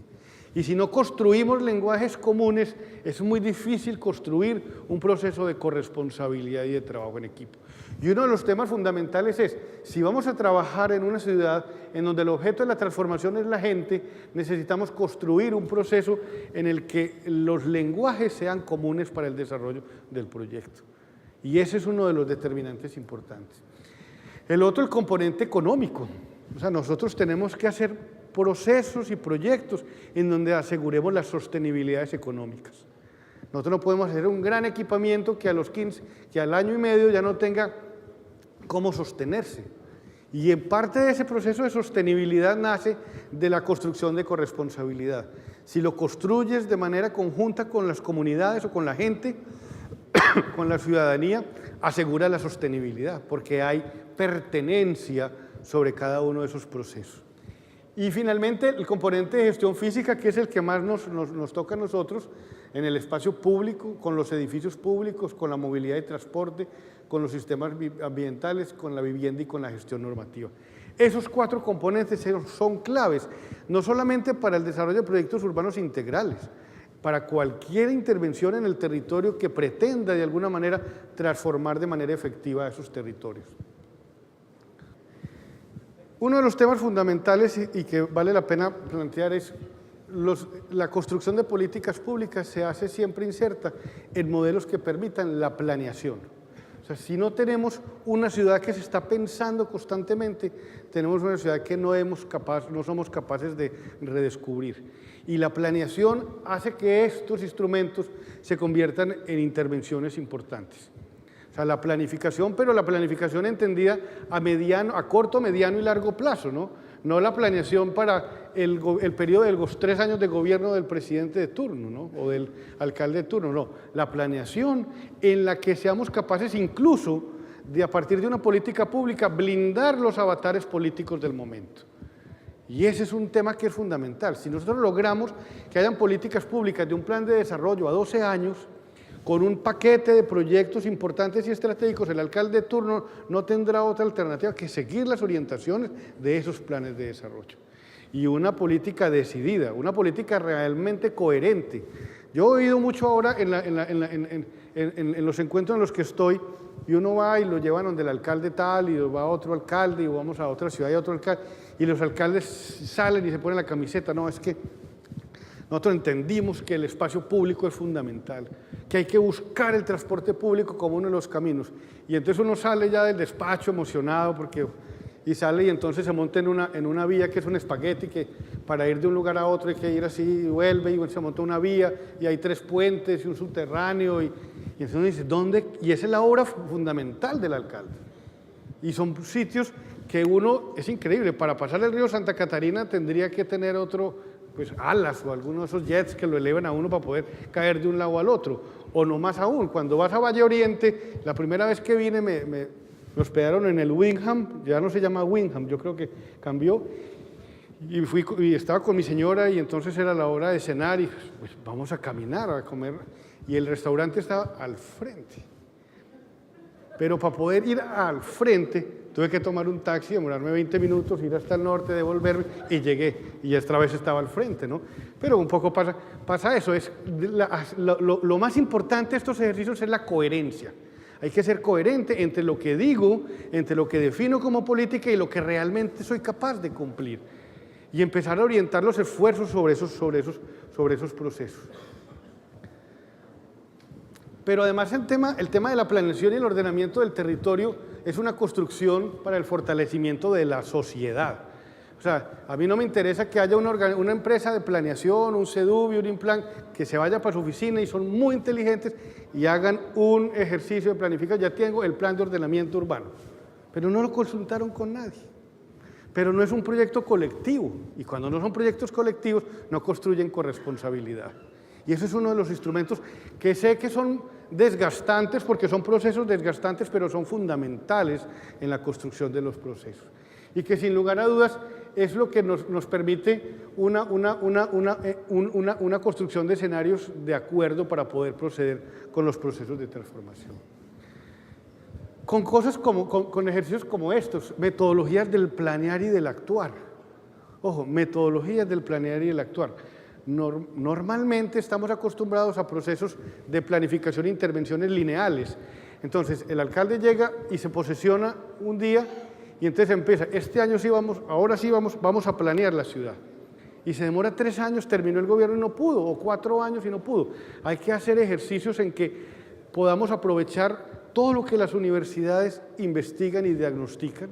Speaker 2: Y si no construimos lenguajes comunes, es muy difícil construir un proceso de corresponsabilidad y de trabajo en equipo. Y uno de los temas fundamentales es, si vamos a trabajar en una ciudad en donde el objeto de la transformación es la gente, necesitamos construir un proceso en el que los lenguajes sean comunes para el desarrollo del proyecto. Y ese es uno de los determinantes importantes. El otro, el componente económico. O sea, nosotros tenemos que hacer procesos y proyectos en donde aseguremos las sostenibilidades económicas. Nosotros no podemos hacer un gran equipamiento que al año y medio ya no tenga cómo sostenerse. Y en parte de ese proceso de sostenibilidad nace de la construcción de corresponsabilidad. Si lo construyes de manera conjunta con las comunidades o con la gente, con la ciudadanía, asegura la sostenibilidad, porque hay pertenencia sobre cada uno de esos procesos. Y finalmente el componente de gestión física, que es el que más nos toca a nosotros en el espacio público, con los edificios públicos, con la movilidad y transporte, con los sistemas ambientales, con la vivienda y con la gestión normativa. Esos 4 componentes son claves, no solamente para el desarrollo de proyectos urbanos integrales, para cualquier intervención en el territorio que pretenda de alguna manera transformar de manera efectiva esos territorios. Uno de los temas fundamentales y que vale la pena plantear es la construcción de políticas públicas se hace siempre inserta en modelos que permitan la planeación. O sea, si no tenemos una ciudad que se está pensando constantemente, tenemos una ciudad que no somos capaces de redescubrir. Y la planeación hace que estos instrumentos se conviertan en intervenciones importantes. O sea, la planificación, pero la planificación entendida a corto, mediano y largo plazo, ¿no? No la planeación para el periodo de los 3 años de gobierno del presidente de turno, ¿no? O del alcalde de turno, no. La planeación en la que seamos capaces incluso de, a partir de una política pública, blindar los avatares políticos del momento. Y ese es un tema que es fundamental. Si nosotros logramos que hayan políticas públicas de un plan de desarrollo a 12 años, con un paquete de proyectos importantes y estratégicos, el alcalde de turno no tendrá otra alternativa que seguir las orientaciones de esos planes de desarrollo. Y una política decidida, una política realmente coherente. Yo he oído mucho ahora en los encuentros en los que estoy, y uno va y lo llevan donde el alcalde tal, y va a otro alcalde, y vamos a otra ciudad y a otro alcalde, y los alcaldes salen y se ponen la camiseta. No, es que nosotros entendimos que el espacio público es fundamental, que hay que buscar el transporte público como uno de los caminos. Y entonces uno sale ya del despacho emocionado porque y sale y entonces se monta en una vía que es un espagueti, que para ir de un lugar a otro hay que ir así y vuelve, y se monta una vía y hay 3 puentes y un subterráneo, y entonces dice, ¿dónde? Y esa es la obra fundamental del alcalde. Y son sitios que uno, es increíble, para pasar el río Santa Catarina tendría que tener pues alas o alguno de esos jets que lo eleven a uno para poder caer de un lado al otro. O no más aún, cuando vas a Valle Oriente, la primera vez que vine me hospedaron en el Wyndham, ya no se llama Wyndham, yo creo que cambió, y estaba con mi señora y entonces era la hora de cenar y pues vamos a caminar, a comer, y el restaurante estaba al frente. Pero para poder ir al frente tuve que tomar un taxi, demorarme 20 minutos, ir hasta el norte, devolverme y llegué. Y esta vez estaba al frente, ¿no? Pero un poco pasa eso. Lo más importante de estos ejercicios es la coherencia. Hay que ser coherente entre lo que digo, entre lo que defino como política y lo que realmente soy capaz de cumplir. Y empezar a orientar los esfuerzos sobre esos procesos. Pero además el tema de la planeación y el ordenamiento del territorio es una construcción para el fortalecimiento de la sociedad. O sea, a mí no me interesa que haya una empresa de planeación, un CEDUBI, un INPLAN, que se vaya para su oficina y son muy inteligentes y hagan un ejercicio de planificación. Ya tengo el plan de ordenamiento urbano, pero no lo consultaron con nadie. Pero no es un proyecto colectivo, y cuando no son proyectos colectivos no construyen corresponsabilidad. Y eso es uno de los instrumentos que sé que son desgastantes, porque son procesos desgastantes, pero son fundamentales en la construcción de los procesos. Y que sin lugar a dudas es lo que nos permite una construcción de escenarios de acuerdo para poder proceder con los procesos de transformación. Con ejercicios como estos, metodologías del planear y del actuar. Ojo, metodologías del planear y del actuar. Normalmente estamos acostumbrados a procesos de planificación e intervenciones lineales. Entonces, el alcalde llega y se posesiona un día y entonces empieza, este año sí ahora sí vamos a planear la ciudad. Y se demora 3 años, terminó el gobierno y no pudo, o 4 años y no pudo. Hay que hacer ejercicios en que podamos aprovechar todo lo que las universidades investigan y diagnostican,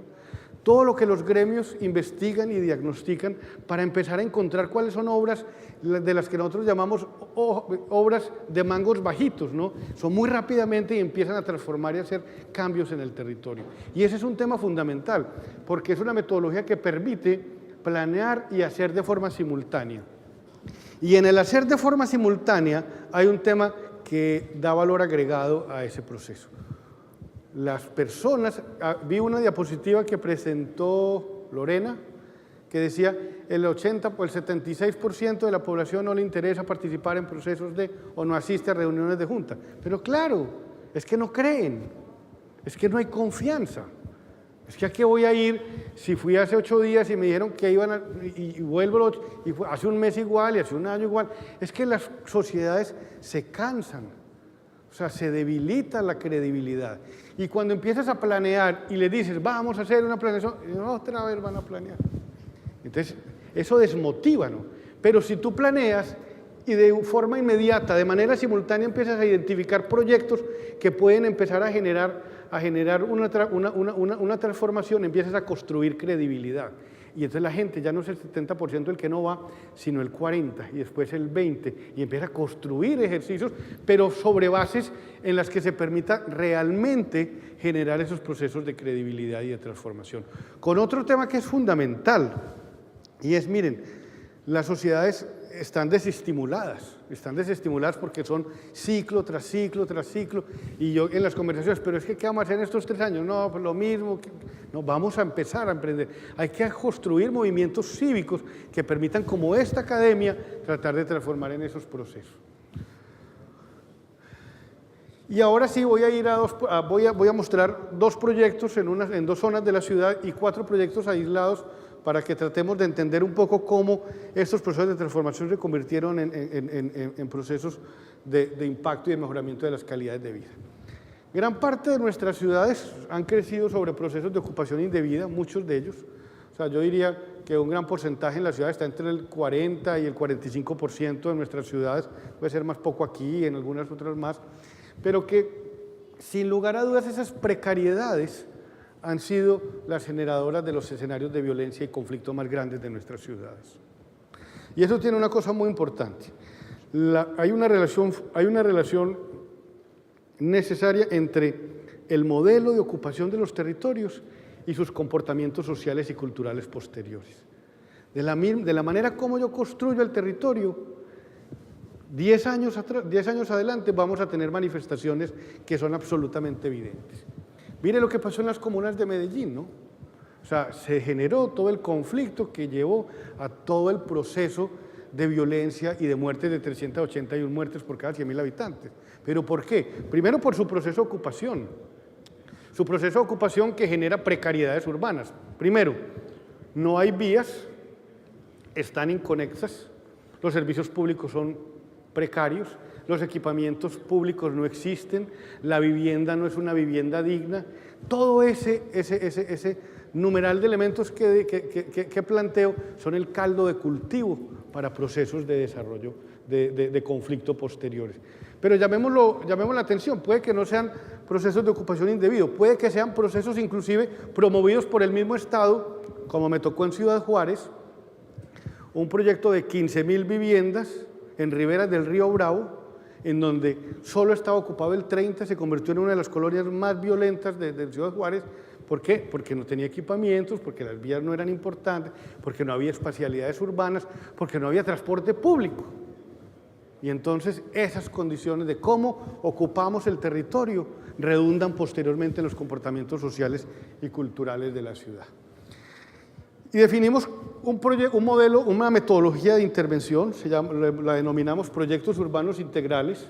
Speaker 2: todo lo que los gremios investigan y diagnostican para empezar a encontrar cuáles son obras de las que nosotros llamamos obras de mangos bajitos, ¿no? Son muy rápidamente y empiezan a transformar y a hacer cambios en el territorio. Y ese es un tema fundamental, porque es una metodología que permite planear y hacer de forma simultánea. Y en el hacer de forma simultánea hay un tema que da valor agregado a ese proceso. Las personas, vi una diapositiva que presentó Lorena, que decía el 80 o el 76% de la población no le interesa participar en procesos o no asiste a reuniones de junta. Pero claro, es que no creen, es que no hay confianza. Es que ¿a qué voy a ir si fui hace 8 días y me dijeron que iban y vuelvo y hace un mes igual y hace un año igual? Es que las sociedades se cansan, o sea, se debilita la credibilidad. Y cuando empiezas a planear y le dices, vamos a hacer una planeación, y otra vez van a planear. Entonces, eso desmotiva, ¿no? Pero si tú planeas y de forma inmediata, de manera simultánea, empiezas a identificar proyectos que pueden empezar a generar una transformación, empiezas a construir credibilidad. Y entonces la gente ya no es el 70% el que no va, sino el 40% y después el 20%, y empieza a construir ejercicios, pero sobre bases en las que se permita realmente generar esos procesos de credibilidad y de transformación. Con otro tema que es fundamental, y es, miren, las sociedades están desestimuladas porque son ciclo tras ciclo tras ciclo, y yo en las conversaciones, pero es que ¿qué vamos a hacer en estos 3 años? No, pues lo mismo, no, vamos a empezar a emprender. Hay que construir movimientos cívicos que permitan, como esta academia, tratar de transformar en esos procesos. Y ahora sí voy a mostrar 2 proyectos en 2 zonas de la ciudad y 4 proyectos aislados para que tratemos de entender un poco cómo estos procesos de transformación se convirtieron en procesos de impacto y de mejoramiento de las calidades de vida. Gran parte de nuestras ciudades han crecido sobre procesos de ocupación indebida, muchos de ellos. O sea, yo diría que un gran porcentaje en la ciudad está entre el 40 y el 45% de nuestras ciudades, puede ser más poco aquí, en algunas otras más, pero que sin lugar a dudas esas precariedades han sido las generadoras de los escenarios de violencia y conflicto más grandes de nuestras ciudades. Y eso tiene una cosa muy importante. Hay una relación necesaria entre el modelo de ocupación de los territorios y sus comportamientos sociales y culturales posteriores. De la manera como yo construyo el territorio, 10 años adelante vamos a tener manifestaciones que son absolutamente evidentes. Mire lo que pasó en las comunas de Medellín, ¿no? O sea, se generó todo el conflicto que llevó a todo el proceso de violencia y de muertes de 381 muertes por cada 100.000 habitantes. ¿Pero por qué? Primero por su proceso de ocupación. Su proceso de ocupación que genera precariedades urbanas. Primero, no hay vías, están inconexas, los servicios públicos son precarios, los equipamientos públicos no existen, la vivienda no es una vivienda digna. Todo ese numeral de elementos que planteo son el caldo de cultivo para procesos de desarrollo, de conflicto posteriores. Pero llamémoslo la atención, puede que no sean procesos de ocupación indebido, puede que sean procesos inclusive promovidos por el mismo Estado, como me tocó en Ciudad Juárez, un proyecto de 15.000 viviendas en riberas del río Bravo, en donde solo estaba ocupado el 30%, se convirtió en una de las colonias más violentas de Ciudad Juárez. ¿Por qué? Porque no tenía equipamientos, porque las vías no eran importantes, porque no había espacialidades urbanas, porque no había transporte público. Y entonces esas condiciones de cómo ocupamos el territorio redundan posteriormente en los comportamientos sociales y culturales de la ciudad. Y definimos un modelo, una metodología de intervención, la denominamos proyectos urbanos integrales,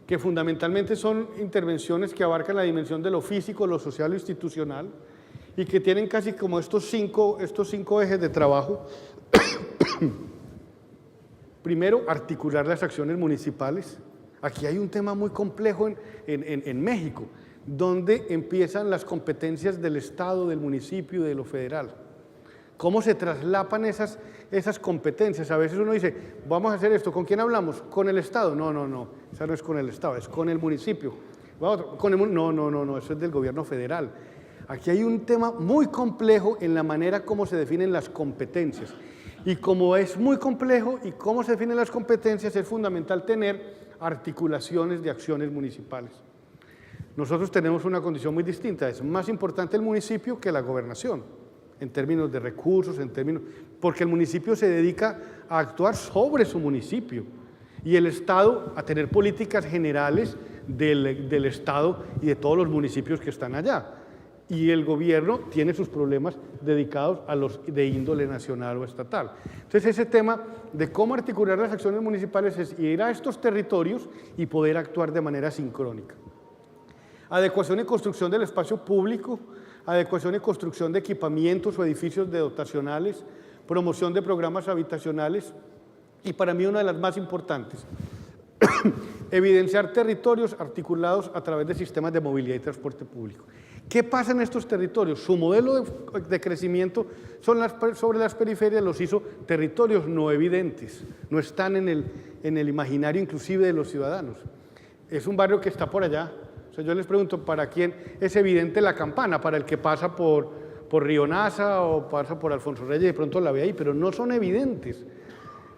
Speaker 2: que fundamentalmente son intervenciones que abarcan la dimensión de lo físico, lo social, lo institucional, y que tienen casi como estos cinco ejes de trabajo. Primero, articular las acciones municipales. Aquí hay un tema muy complejo en México, donde empiezan las competencias del Estado, del municipio y de lo federal. ¿Cómo se traslapan esas competencias? A veces uno dice, vamos a hacer esto, ¿con quién hablamos? ¿Con el Estado? No, esa no es con el Estado, es con el municipio. No, eso es del gobierno federal. Aquí hay un tema muy complejo en la manera como se definen las competencias. Y como es muy complejo y cómo se definen las competencias, es fundamental tener articulaciones de acciones municipales. Nosotros tenemos una condición muy distinta, es más importante el municipio que la gobernación, en términos de recursos, porque el municipio se dedica a actuar sobre su municipio y el Estado a tener políticas generales del Estado y de todos los municipios que están allá. Y el gobierno tiene sus problemas dedicados a los de índole nacional o estatal. Entonces ese tema de cómo articular las acciones municipales es ir a estos territorios y poder actuar de manera sincrónica. Adecuación y construcción del espacio público, adecuación y construcción de equipamientos o edificios dotacionales, promoción de programas habitacionales y para mí una de las más importantes, evidenciar territorios articulados a través de sistemas de movilidad y transporte público. ¿Qué pasa en estos territorios? Su modelo de crecimiento sobre las periferias los hizo territorios no evidentes, no están en el imaginario inclusive de los ciudadanos. Es un barrio que está por allá. O sea, yo les pregunto, ¿para quién es evidente la Campana? Para el que pasa por Río Nasa o pasa por Alfonso Reyes, de pronto la ve ahí, pero no son evidentes.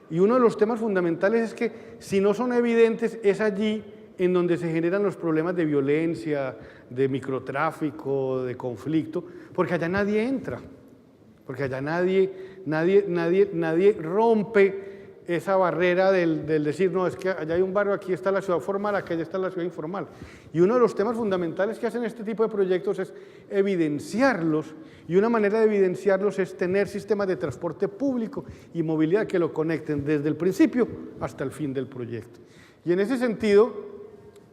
Speaker 2: Y uno de los temas fundamentales es que si no son evidentes, es allí en donde se generan los problemas de violencia, de microtráfico, de conflicto, porque allá nadie entra, porque allá nadie rompe esa barrera del decir, no, es que allá hay un barrio, aquí está la ciudad formal, aquí está la ciudad informal. Y uno de los temas fundamentales que hacen este tipo de proyectos es evidenciarlos, y una manera de evidenciarlos es tener sistemas de transporte público y movilidad que lo conecten desde el principio hasta el fin del proyecto. Y en ese sentido,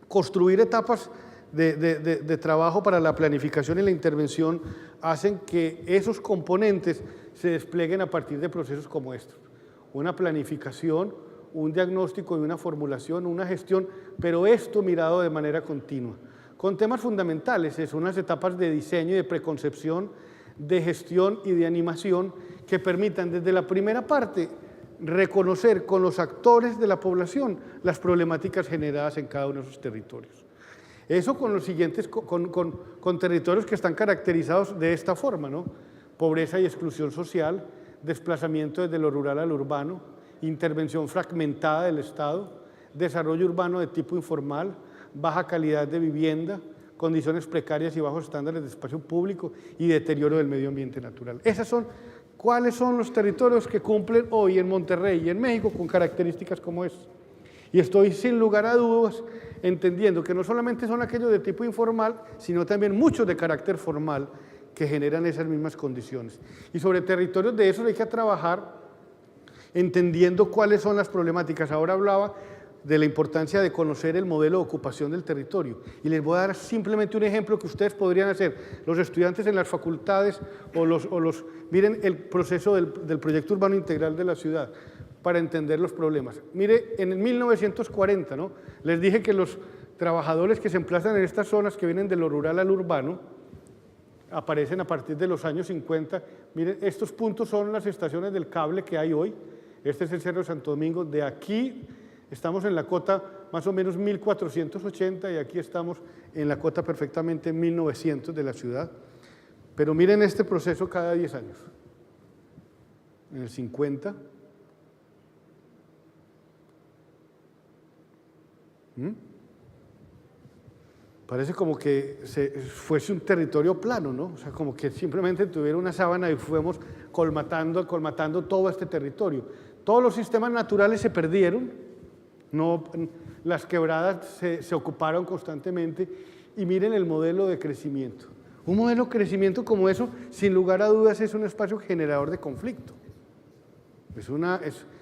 Speaker 2: construir etapas de trabajo para la planificación y la intervención hacen que esos componentes se desplieguen a partir de procesos como estos. Una planificación, un diagnóstico y una formulación, una gestión, pero esto mirado de manera continua. Con temas fundamentales, son unas etapas de diseño y de preconcepción, de gestión y de animación que permitan desde la primera parte reconocer con los actores de la población las problemáticas generadas en cada uno de esos territorios. Eso con los siguientes, con territorios que están caracterizados de esta forma, ¿no? Pobreza y exclusión social, desplazamiento desde lo rural al urbano, intervención fragmentada del Estado, desarrollo urbano de tipo informal, baja calidad de vivienda, condiciones precarias y bajos estándares de espacio público y deterioro del medio ambiente natural. ¿Cuáles son los territorios que cumplen hoy en Monterrey y en México con características como esta? Y estoy sin lugar a dudas entendiendo que no solamente son aquellos de tipo informal, sino también muchos de carácter formal que generan esas mismas condiciones. Y sobre territorios de esos hay que trabajar entendiendo cuáles son las problemáticas. Ahora hablaba de la importancia de conocer el modelo de ocupación del territorio. Y les voy a dar simplemente un ejemplo que ustedes podrían hacer, los estudiantes en las facultades miren el proceso del proyecto urbano integral de la ciudad para entender los problemas. Mire, en el 1940, ¿no? Les dije que los trabajadores que se emplazan en estas zonas que vienen de lo rural al urbano aparecen a partir de los años 50. Miren, estos puntos son las estaciones del cable que hay hoy. Este es el Cerro de Santo Domingo. De aquí estamos en la cota más o menos 1480 y aquí estamos en la cota perfectamente 1900 de la ciudad. Pero miren este proceso cada 10 años. En el 50. Parece como que fuese un territorio plano, ¿no? O sea, como que simplemente tuviera una sábana y fuimos colmatando todo este territorio. Todos los sistemas naturales se perdieron, las quebradas se ocuparon constantemente y miren el modelo de crecimiento. Un modelo de crecimiento como eso, sin lugar a dudas, es un espacio generador de conflicto.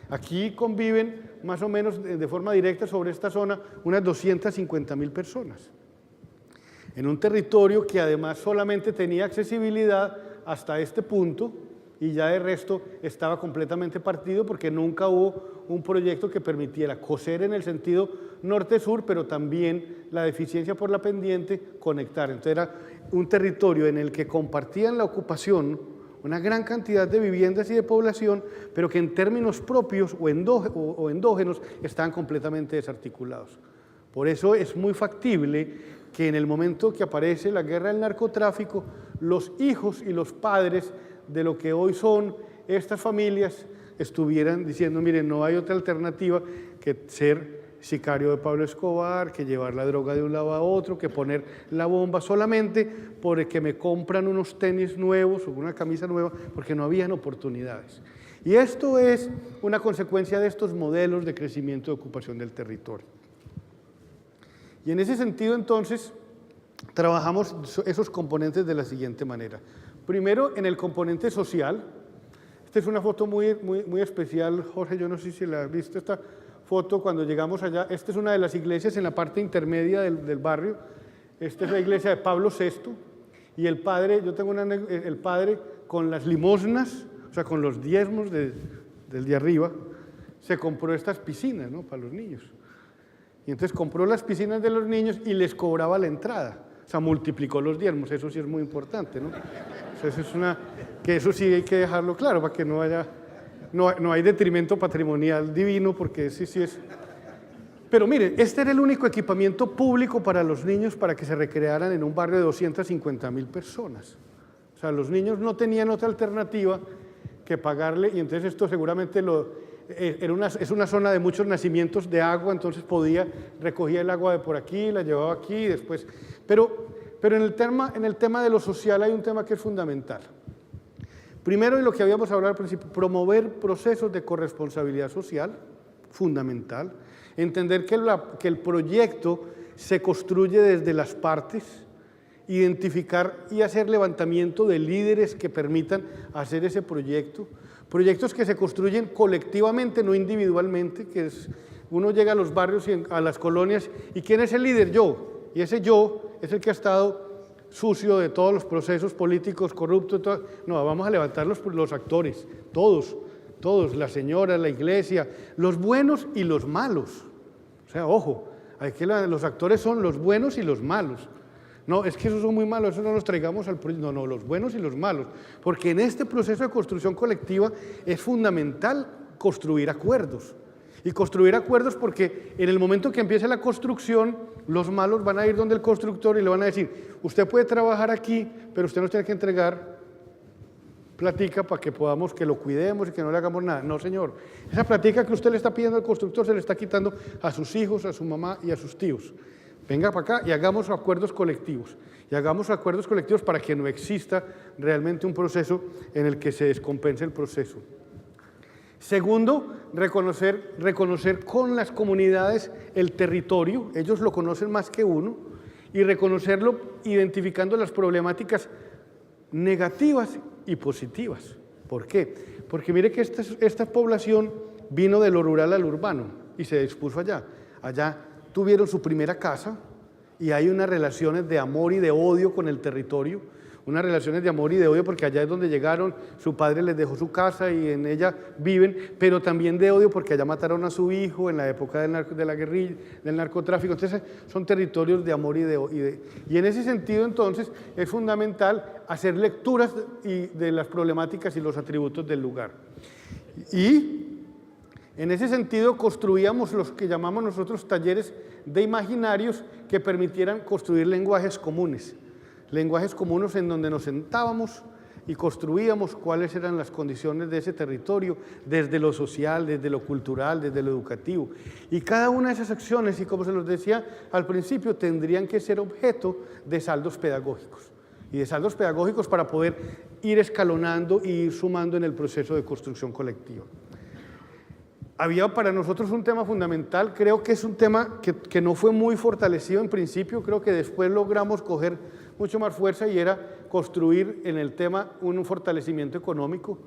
Speaker 2: Aquí conviven más o menos de forma directa sobre esta zona unas 250.000 personas. En un territorio que además solamente tenía accesibilidad hasta este punto y ya de resto estaba completamente partido porque nunca hubo un proyecto que permitiera coser en el sentido norte-sur, pero también la deficiencia por la pendiente conectar. Entonces era un territorio en el que compartían la ocupación una gran cantidad de viviendas y de población, pero que en términos propios o endógenos estaban completamente desarticulados. Por eso es muy factible que en el momento que aparece la guerra del narcotráfico, los hijos y los padres de lo que hoy son estas familias estuvieran diciendo, miren, no hay otra alternativa que ser sicario de Pablo Escobar, que llevar la droga de un lado a otro, que poner la bomba solamente porque me compran unos tenis nuevos o una camisa nueva, porque no habían oportunidades. Y esto es una consecuencia de estos modelos de crecimiento y ocupación del territorio. Y en ese sentido, entonces, trabajamos esos componentes de la siguiente manera. Primero, en el componente social. Esta es una foto muy especial, Jorge, yo no sé si la has visto, esta foto cuando llegamos allá. Esta es una de las iglesias en la parte intermedia del barrio. Esta es la iglesia de Pablo VI. Y el padre, el padre con las limosnas, o sea, con los diezmos del de arriba, se compró estas piscinas, ¿no?, para los niños. Y entonces compró las piscinas de los niños y les cobraba la entrada. O sea, multiplicó los diezmos, eso sí es muy importante, ¿no? O sea, eso sí hay que dejarlo claro para que no hay detrimento patrimonial divino, porque sí es. Pero mire, este era el único equipamiento público para los niños para que se recrearan en un barrio de 250.000 personas. O sea, los niños no tenían otra alternativa que pagarle, y entonces esto seguramente es una zona de muchos nacimientos de agua, entonces recogía el agua de por aquí, la llevaba aquí y después. Pero en el tema de lo social hay un tema que es fundamental. Primero, en lo que habíamos hablado al principio, promover procesos de corresponsabilidad social, fundamental. Entender que el proyecto se construye desde las partes, identificar y hacer levantamiento de líderes que permitan hacer ese proyecto. Proyectos que se construyen colectivamente, no individualmente, uno llega a los barrios y a las colonias, ¿y quién es el líder? Yo. Y ese yo es el que ha estado sucio de todos los procesos políticos, corruptos. No, vamos a levantar los actores, todos, la señora, la iglesia, los buenos y los malos. O sea, ojo, los actores son los buenos y los malos. No, es que esos son muy malos, eso no los traigamos al proyecto. No, los buenos y los malos. Porque en este proceso de construcción colectiva es fundamental construir acuerdos. Y construir acuerdos porque en el momento que empiece la construcción, los malos van a ir donde el constructor y le van a decir, usted puede trabajar aquí, pero usted nos tiene que entregar platica para que podamos, que lo cuidemos y que no le hagamos nada. No, señor. Esa platica que usted le está pidiendo al constructor se le está quitando a sus hijos, a su mamá y a sus tíos. Venga para acá y hagamos acuerdos colectivos. Y hagamos acuerdos colectivos para que no exista realmente un proceso en el que se descompense el proceso. Segundo, reconocer con las comunidades el territorio, ellos lo conocen más que uno, y reconocerlo identificando las problemáticas negativas y positivas. ¿Por qué? Porque mire que esta población vino de lo rural al urbano y se dispuso allá. Allá tuvieron su primera casa y hay unas relaciones de amor y de odio con el territorio, unas relaciones de amor y de odio porque allá es donde llegaron, su padre les dejó su casa y en ella viven, pero también de odio porque allá mataron a su hijo en la época de la guerrilla, del narcotráfico. Entonces son territorios de amor y en ese sentido entonces es fundamental hacer lecturas de las problemáticas y los atributos del lugar. Y en ese sentido construíamos los que llamamos nosotros talleres de imaginarios que permitieran construir lenguajes comunes en donde nos sentábamos y construíamos cuáles eran las condiciones de ese territorio, desde lo social, desde lo cultural, desde lo educativo. Y cada una de esas acciones, y como se los decía al principio, tendrían que ser objeto de saldos pedagógicos. Y de saldos pedagógicos para poder ir escalonando y ir sumando en el proceso de construcción colectiva. Había para nosotros un tema fundamental, creo que es un tema que no fue muy fortalecido en principio, creo que después logramos coger mucho más fuerza y era construir en el tema un fortalecimiento económico,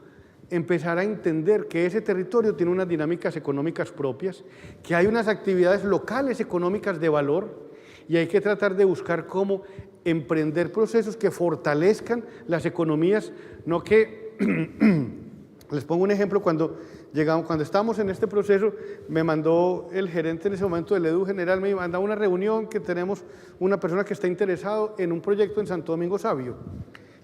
Speaker 2: empezar a entender que ese territorio tiene unas dinámicas económicas propias, que hay unas actividades locales económicas de valor y hay que tratar de buscar cómo emprender procesos que fortalezcan las economías, no que... Les pongo un ejemplo, cuando estábamos en este proceso, me mandó el gerente en ese momento del EDU General, me mandó una reunión que tenemos una persona que está interesado en un proyecto en Santo Domingo Sabio.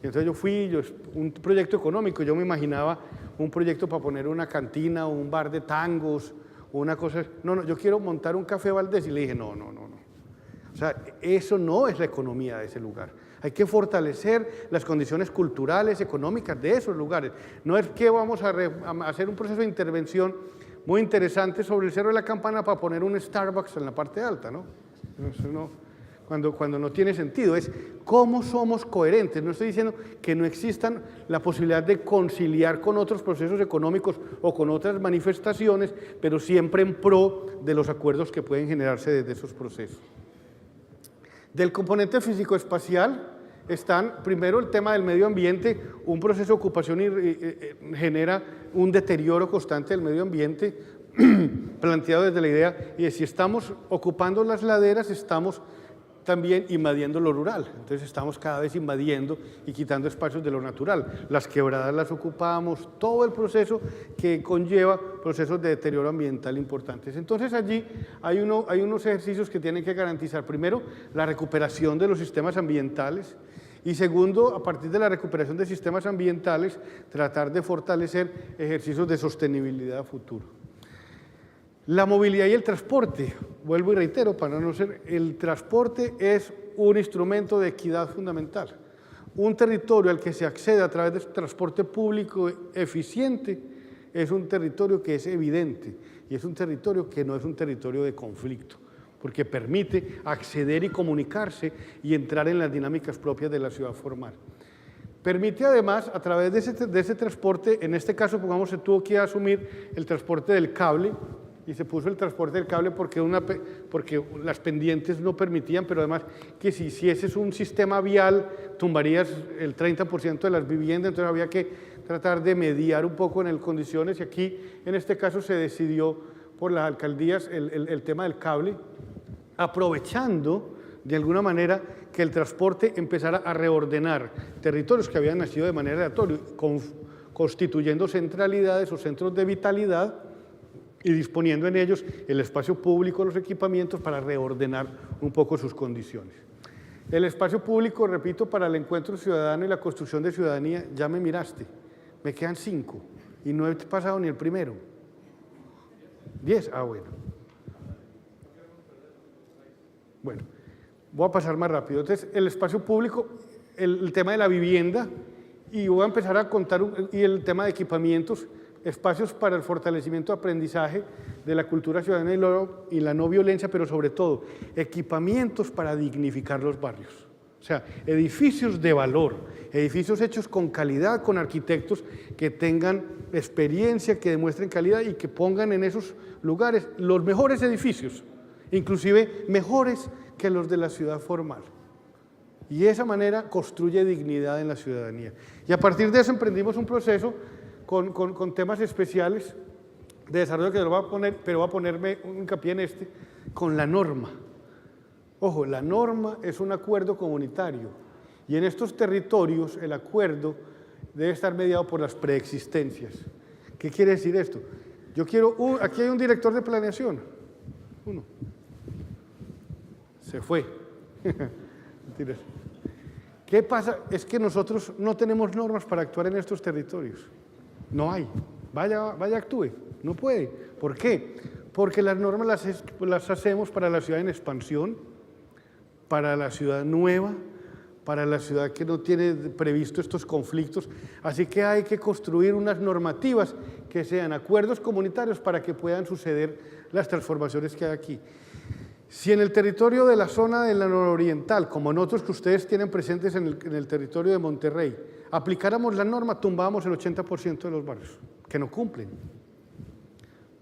Speaker 2: Y entonces yo fui, un proyecto económico, yo me imaginaba un proyecto para poner una cantina o un bar de tangos, o una cosa, no, yo quiero montar un café Valdés, y le dije, no. O sea, eso no es la economía de ese lugar. Hay que fortalecer las condiciones culturales, económicas de esos lugares. No es que vamos a hacer un proceso de intervención muy interesante sobre el Cerro de la Campana para poner un Starbucks en la parte alta, ¿no? Eso no, cuando no tiene sentido. Es cómo somos coherentes. No estoy diciendo que no existan la posibilidad de conciliar con otros procesos económicos o con otras manifestaciones, pero siempre en pro de los acuerdos que pueden generarse desde esos procesos. Del componente físico-espacial están, primero, el tema del medio ambiente. Un proceso de ocupación genera un deterioro constante del medio ambiente, planteado desde la idea y de si estamos ocupando las laderas, estamos también invadiendo lo rural. Entonces estamos cada vez invadiendo y quitando espacios de lo natural. Las quebradas las ocupamos, todo el proceso que conlleva procesos de deterioro ambiental importantes. Entonces allí hay unos ejercicios que tienen que garantizar, primero, la recuperación de los sistemas ambientales y segundo, a partir de la recuperación de sistemas ambientales, tratar de fortalecer ejercicios de sostenibilidad a futuro. La movilidad y el transporte, vuelvo y reitero, para no ser, el transporte es un instrumento de equidad fundamental. Un territorio al que se accede a través de transporte público eficiente es un territorio que es evidente y es un territorio que no es un territorio de conflicto, porque permite acceder y comunicarse y entrar en las dinámicas propias de la ciudad formal. Permite además, a través de ese transporte, en este caso, pongamos, se tuvo que asumir el transporte del cable, y se puso el transporte del cable porque las pendientes no permitían, pero además que si hicieses un sistema vial, tumbarías el 30% de las viviendas, entonces había que tratar de mediar un poco en las condiciones, y aquí, en este caso, se decidió por las alcaldías el tema del cable, aprovechando de alguna manera que el transporte empezara a reordenar territorios que habían nacido de manera aleatoria, constituyendo centralidades o centros de vitalidad, y disponiendo en ellos el espacio público, los equipamientos para reordenar un poco sus condiciones. El espacio público, repito, para el encuentro ciudadano y la construcción de ciudadanía, ya me miraste, me quedan 5 y no he pasado ni el primero. 10, bueno. Bueno, voy a pasar más rápido. Entonces, el espacio público, el tema de la vivienda, y voy a empezar a contar, y el tema de equipamientos, espacios para el fortalecimiento de aprendizaje de la cultura ciudadana y la no violencia, pero sobre todo, equipamientos para dignificar los barrios. O sea, edificios de valor, edificios hechos con calidad, con arquitectos que tengan experiencia, que demuestren calidad y que pongan en esos lugares los mejores edificios, inclusive mejores que los de la ciudad formal. Y de esa manera construye dignidad en la ciudadanía. Y a partir de eso emprendimos un proceso con temas especiales de desarrollo que lo voy a poner, pero voy a ponerme un hincapié en con la norma. Ojo, la norma es un acuerdo comunitario y en estos territorios el acuerdo debe estar mediado por las preexistencias. ¿Qué quiere decir esto? Yo quiero, aquí hay un director de planeación, uno, se fue. Mentiras. ¿Qué pasa? Es que nosotros no tenemos normas para actuar en estos territorios. No hay. Vaya, actúe. No puede. ¿Por qué? Porque las normas las hacemos para la ciudad en expansión, para la ciudad nueva, para la ciudad que no tiene previsto estos conflictos. Así que hay que construir unas normativas que sean acuerdos comunitarios para que puedan suceder las transformaciones que hay aquí. Si en el territorio de la zona de la nororiental, como en otros que ustedes tienen presentes en el territorio de Monterrey, aplicáramos la norma, tumbábamos el 80% de los barrios que no cumplen.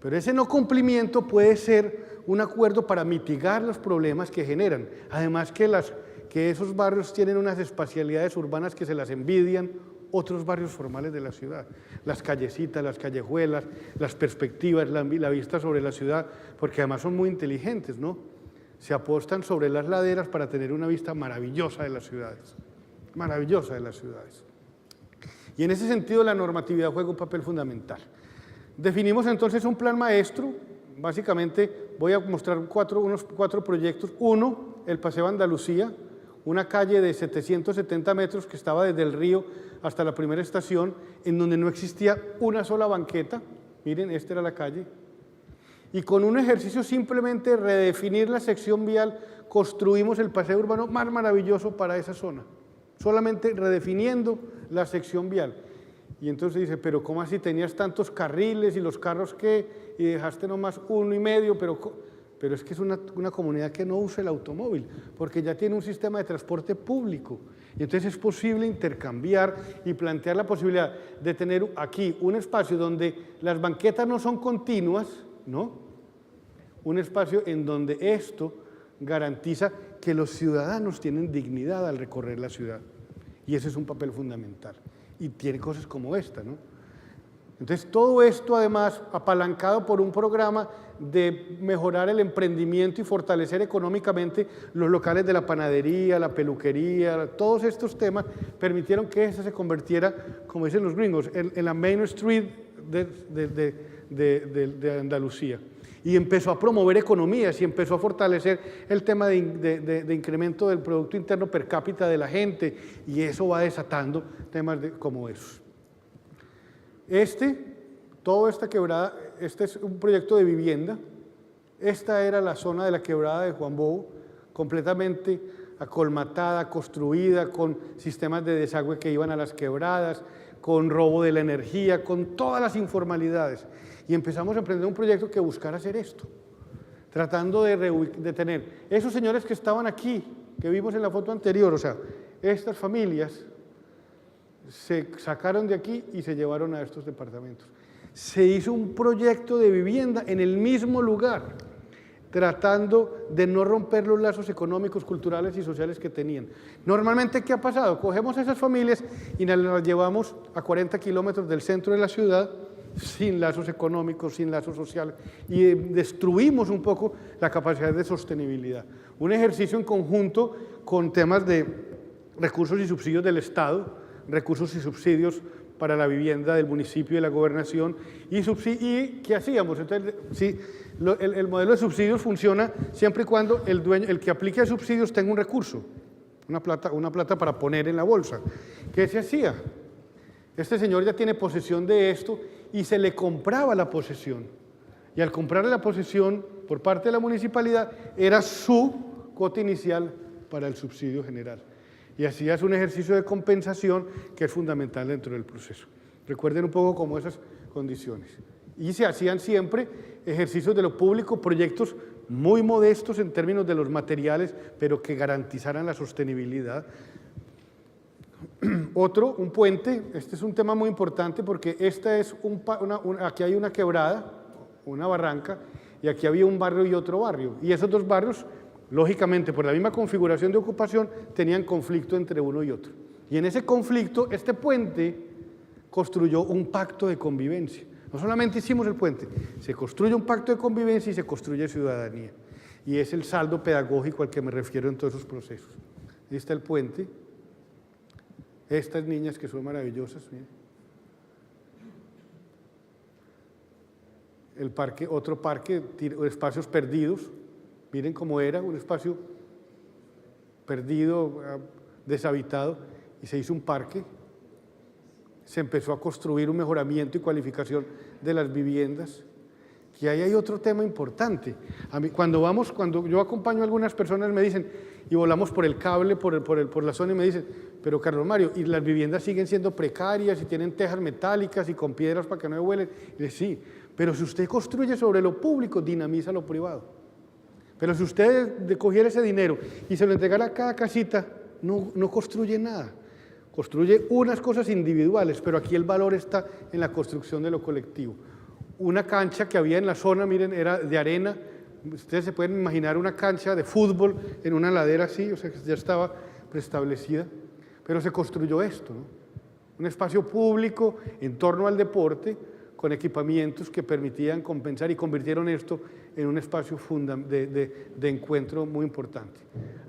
Speaker 2: Pero ese no cumplimiento puede ser un acuerdo para mitigar los problemas que generan. Además que esos barrios tienen unas espacialidades urbanas que se las envidian otros barrios formales de la ciudad. Las callecitas, las callejuelas, las perspectivas, la vista sobre la ciudad, porque además son muy inteligentes, ¿no? Se apostan sobre las laderas para tener una vista maravillosa de las ciudades. Maravillosa de las ciudades. Y en ese sentido la normatividad juega un papel fundamental. Definimos entonces un plan maestro. Básicamente voy a mostrar unos cuatro proyectos. Uno, el Paseo Andalucía, una calle de 770 metros que estaba desde el río hasta la primera estación, en donde no existía una sola banqueta. Miren, esta era la calle. Y con un ejercicio simplemente de redefinir la sección vial, construimos el paseo urbano más maravilloso para esa zona. Solamente redefiniendo la sección vial. Y entonces dice, pero ¿cómo así tenías tantos carriles y los carros qué? Y dejaste nomás 1,5, pero es que es una comunidad que no usa el automóvil, porque ya tiene un sistema de transporte público. Y entonces es posible intercambiar y plantear la posibilidad de tener aquí un espacio donde las banquetas no son continuas, ¿no? Un espacio en donde esto garantiza que los ciudadanos tienen dignidad al recorrer la ciudad. Y ese es un papel fundamental. Y tiene cosas como esta, ¿no? Entonces, todo esto, además, apalancado por un programa de mejorar el emprendimiento y fortalecer económicamente los locales de la panadería, la peluquería, todos estos temas permitieron que esa se convirtiera, como dicen los gringos, en la Main Street de Andalucía. Y empezó a promover economías y empezó a fortalecer el tema de incremento del Producto Interno per cápita de la gente, y eso va desatando temas como esos. Toda esta quebrada, este es un proyecto de vivienda. Esta era la zona de la quebrada de Juan Bovo, completamente acolmatada, construida, con sistemas de desagüe que iban a las quebradas, con robo de la energía, con todas las informalidades. Y empezamos a emprender un proyecto que buscara hacer esto, tratando de tener esos señores que estaban aquí, que vimos en la foto anterior, o sea, estas familias se sacaron de aquí y se llevaron a estos departamentos. Se hizo un proyecto de vivienda en el mismo lugar, tratando de no romper los lazos económicos, culturales y sociales que tenían. Normalmente, ¿qué ha pasado? Cogemos a esas familias y las llevamos a 40 kilómetros del centro de la ciudad, sin lazos económicos, sin lazos sociales, y destruimos un poco la capacidad de sostenibilidad. Un ejercicio en conjunto con temas de recursos y subsidios del Estado, recursos y subsidios para la vivienda del municipio y de la gobernación, y ¿qué hacíamos? Entonces, sí, el modelo de subsidios funciona siempre y cuando el que aplique subsidios tenga un recurso, una plata para poner en la bolsa. ¿Qué se hacía? Este señor ya tiene posesión de esto y se le compraba la posesión. Y al comprarle la posesión por parte de la municipalidad, era su cuota inicial para el subsidio general. Y así es un ejercicio de compensación que es fundamental dentro del proceso. Recuerden un poco cómo esas condiciones. Y se hacían siempre ejercicios de lo público, proyectos muy modestos en términos de los materiales, pero que garantizaran la sostenibilidad. Otro, un puente. Este es un tema muy importante porque esta es aquí hay una quebrada, una barranca, y aquí había un barrio y otro barrio. Y esos dos barrios, lógicamente, por la misma configuración de ocupación, tenían conflicto entre uno y otro. Y en ese conflicto, este puente construyó un pacto de convivencia. No solamente hicimos el puente, se construye un pacto de convivencia y se construye ciudadanía. Y es el saldo pedagógico al que me refiero en todos esos procesos. Ahí está el puente. Estas niñas que son maravillosas, miren. El parque, otro parque, espacios perdidos. Miren cómo era, un espacio perdido, deshabitado, y se hizo un parque. Se empezó a construir un mejoramiento y cualificación de las viviendas. Y ahí hay otro tema importante. A mí, cuando yo acompaño a algunas personas, me dicen, y volamos por el cable, por la zona, y me dicen, pero Carlos Mario, y las viviendas siguen siendo precarias, y tienen tejas metálicas, y con piedras para que no vuelen. Y les sí, pero si usted construye sobre lo público, dinamiza lo privado. Pero si usted cogiera ese dinero y se lo entregara a cada casita, no construye nada. Construye unas cosas individuales, pero aquí el valor está en la construcción de lo colectivo. Una cancha que había en la zona, miren, era de arena. Ustedes se pueden imaginar una cancha de fútbol en una ladera así, o sea, que ya estaba preestablecida, pero se construyó esto, ¿no? Un espacio público en torno al deporte, con equipamientos que permitían compensar y convirtieron esto en un espacio de encuentro muy importante.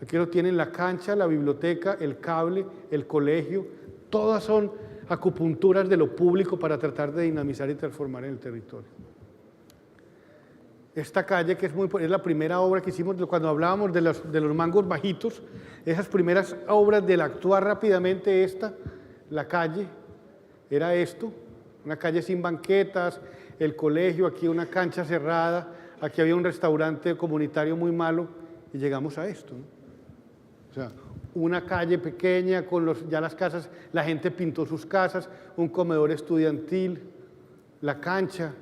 Speaker 2: Aquí lo tienen la cancha, la biblioteca, el cable, el colegio, todas son acupunturas de lo público para tratar de dinamizar y transformar en el territorio. Esta calle, que es la primera obra que hicimos cuando hablábamos de los mangos bajitos, esas primeras obras del actuar rápidamente la calle, era esto, una calle sin banquetas, el colegio, aquí una cancha cerrada, aquí había un restaurante comunitario muy malo y llegamos a esto, ¿no? O sea, una calle pequeña con ya las casas, la gente pintó sus casas, un comedor estudiantil, la cancha,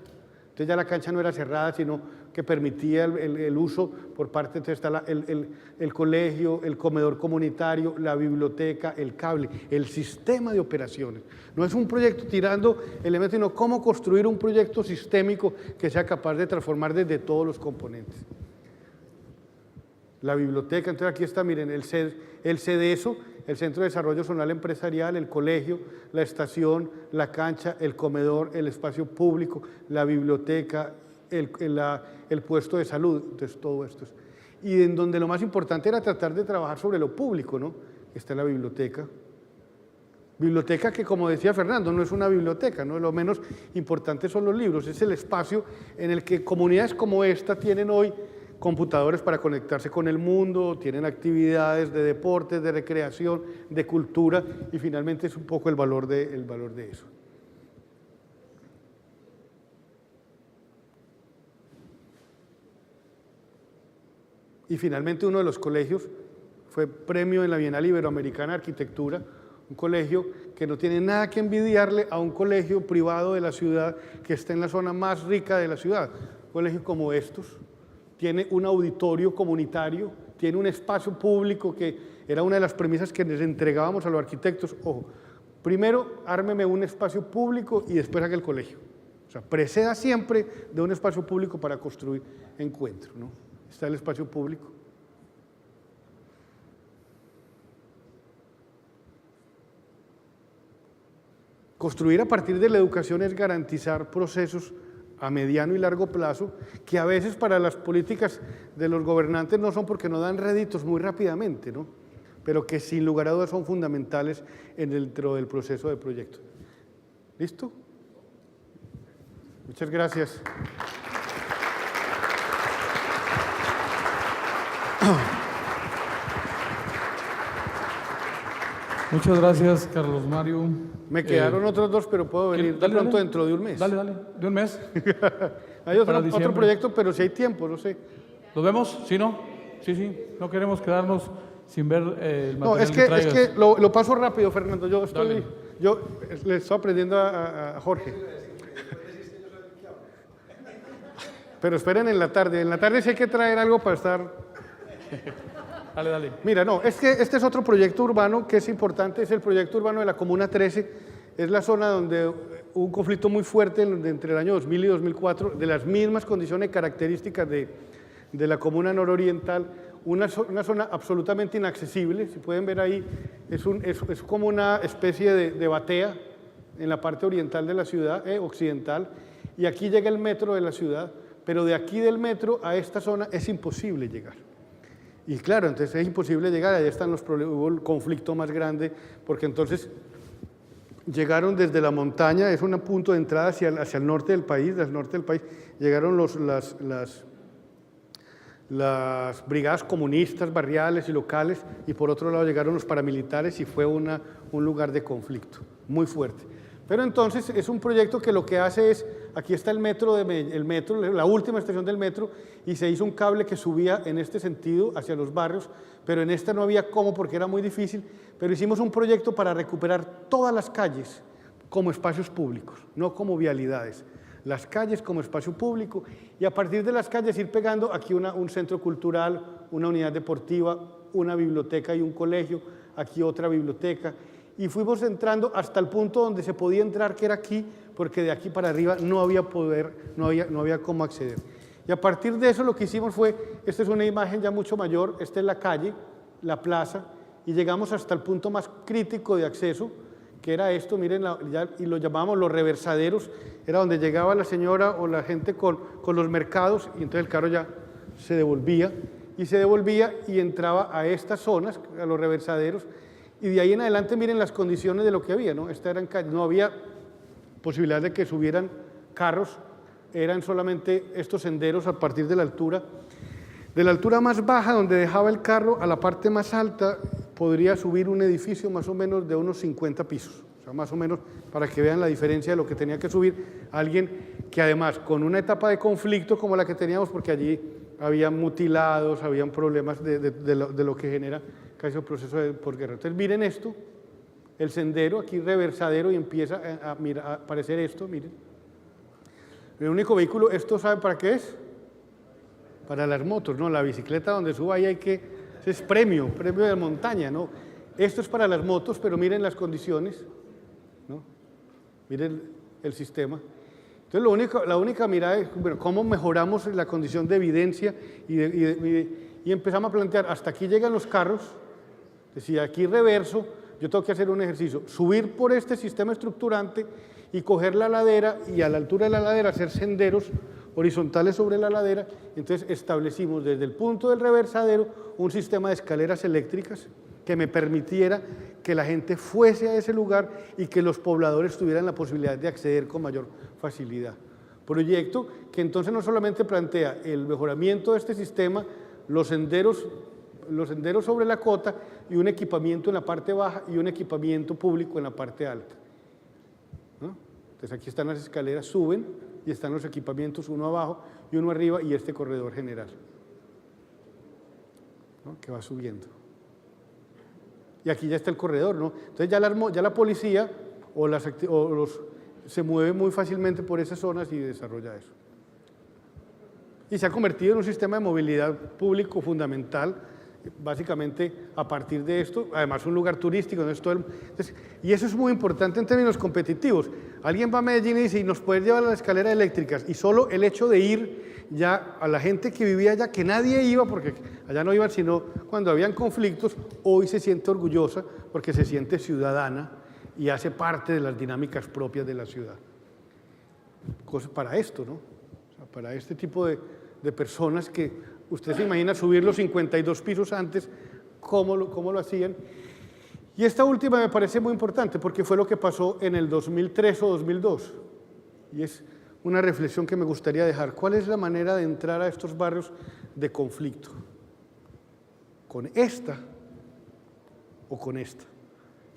Speaker 2: entonces ya la cancha no era cerrada, sino que permitía el uso por parte, entonces está el colegio, el comedor comunitario, la biblioteca, el cable, el sistema de operaciones. No es un proyecto tirando elementos, sino cómo construir un proyecto sistémico que sea capaz de transformar desde todos los componentes. La biblioteca, entonces aquí está, miren, el CEDESO, el Centro de Desarrollo Zonal Empresarial, el colegio, la estación, la cancha, el comedor, el espacio público, la biblioteca, el puesto de salud, entonces todo esto. Y en donde lo más importante era tratar de trabajar sobre lo público, ¿no? Está la biblioteca. Biblioteca que, como decía Fernando, no es una biblioteca, ¿no? Lo menos importante son los libros, es el espacio en el que comunidades como esta tienen hoy computadores para conectarse con el mundo, tienen actividades de deportes, de recreación, de cultura, y finalmente es un poco el valor de eso. Y finalmente uno de los colegios fue premio en la Bienal Iberoamericana de Arquitectura, un colegio que no tiene nada que envidiarle a un colegio privado de la ciudad que está en la zona más rica de la ciudad. Un colegio como estos, tiene un auditorio comunitario, tiene un espacio público que era una de las premisas que les entregábamos a los arquitectos. Ojo, primero ármeme un espacio público y después haga el colegio. O sea, preceda siempre de un espacio público para construir encuentro, ¿no? Está el espacio público. Construir a partir de la educación es garantizar procesos a mediano y largo plazo, que a veces para las políticas de los gobernantes no son porque no dan réditos muy rápidamente, ¿no? Pero que sin lugar a dudas son fundamentales dentro del proceso de proyecto. ¿Listo? Muchas gracias.
Speaker 1: Muchas gracias, Carlos Mario.
Speaker 2: Me quedaron otros dos, pero puedo venir de pronto dentro de un mes.
Speaker 1: Dale, de un mes.
Speaker 2: Hay otro proyecto, pero si hay tiempo, no sé.
Speaker 1: ¿Los vemos? ¿Sí, no? Sí. No queremos quedarnos sin ver el material
Speaker 2: No, es que lo paso rápido, Fernando. Yo le estoy aprendiendo a Jorge. Pero esperen en la tarde. En la tarde sí hay que traer algo para estar...
Speaker 1: Dale.
Speaker 2: Mira, no, es que este es otro proyecto urbano que es importante, es el proyecto urbano de la Comuna 13, es la zona donde hubo un conflicto muy fuerte entre el año 2000 y 2004, de las mismas condiciones características de la Comuna Nororiental, una zona absolutamente inaccesible, si pueden ver ahí, es como una especie de batea en la parte oriental de la ciudad, occidental, y aquí llega el metro de la ciudad, pero de aquí del metro a esta zona es imposible llegar. Y claro, entonces es imposible llegar, ahí están los problemas, hubo el conflicto más grande, porque entonces llegaron desde la montaña, es un punto de entrada hacia el norte del país, llegaron las brigadas comunistas, barriales y locales, y por otro lado llegaron los paramilitares y fue un lugar de conflicto muy fuerte. Pero entonces es un proyecto que lo que hace es, aquí está el metro, la última estación del metro, y se hizo un cable que subía en este sentido hacia los barrios, pero en esta no había cómo porque era muy difícil, pero hicimos un proyecto para recuperar todas las calles como espacios públicos, no como vialidades. Las calles como espacio público y a partir de las calles ir pegando aquí un centro cultural, una unidad deportiva, una biblioteca y un colegio, aquí otra biblioteca, y fuimos entrando hasta el punto donde se podía entrar, que era aquí, porque de aquí para arriba no había cómo acceder. Y a partir de eso lo que hicimos fue, esta es una imagen ya mucho mayor, esta es la calle, la plaza, y llegamos hasta el punto más crítico de acceso, que era esto, miren, y lo llamábamos los reversaderos, era donde llegaba la señora o la gente con los mercados, y entonces el carro ya se devolvía y entraba a estas zonas, a los reversaderos, y de ahí en adelante miren las condiciones de lo que había, ¿no? No había posibilidad de que subieran carros, eran solamente estos senderos a partir de la altura más baja, donde dejaba el carro, a la parte más alta, podría subir un edificio más o menos de unos 50 pisos, o sea, más o menos para que vean la diferencia de lo que tenía que subir alguien que además con una etapa de conflicto como la que teníamos, porque allí había mutilados, habían problemas de lo que genera casi el proceso de posguerra. Entonces miren esto, el sendero, aquí reversadero y empieza a aparecer esto, miren. El único vehículo, ¿esto sabe para qué es? Para las motos, ¿no? La bicicleta donde suba ahí es premio de montaña, ¿no? Esto es para las motos, pero miren las condiciones, ¿no? Miren el sistema. Entonces la única mirada es, bueno, ¿cómo mejoramos la condición de evidencia? Y empezamos a plantear, hasta aquí llegan los carros, decía, aquí reverso, yo tengo que hacer un ejercicio, subir por este sistema estructurante y coger la ladera y a la altura de la ladera hacer senderos horizontales sobre la ladera. Entonces establecimos desde el punto del reversadero un sistema de escaleras eléctricas que me permitiera que la gente fuese a ese lugar y que los pobladores tuvieran la posibilidad de acceder con mayor facilidad. Proyecto que entonces no solamente plantea el mejoramiento de este sistema, los senderos sobre la cota y un equipamiento en la parte baja y un equipamiento público en la parte alta, ¿no? Entonces aquí están las escaleras, suben y están los equipamientos, uno abajo y uno arriba y este corredor general, ¿no? Que va subiendo. Y aquí ya está el corredor, ¿no? Entonces ya la policía se mueve muy fácilmente por esas zonas y desarrolla eso. Y se ha convertido en un sistema de movilidad público fundamental, básicamente a partir de esto, además un lugar turístico, y eso es muy importante en términos competitivos. Alguien va a Medellín y dice, y nos puedes llevar a las escaleras eléctricas, y solo el hecho de ir ya a la gente que vivía allá, que nadie iba, porque allá no iban sino cuando habían conflictos, hoy se siente orgullosa porque se siente ciudadana y hace parte de las dinámicas propias de la ciudad. Cosas para esto, ¿no? O sea, para este tipo de personas que usted se imagina subir los 52 pisos antes, cómo lo hacían. Y esta última me parece muy importante porque fue lo que pasó en el 2003 o 2002. Y es una reflexión que me gustaría dejar. ¿Cuál es la manera de entrar a estos barrios de conflicto? ¿Con esta o con esta?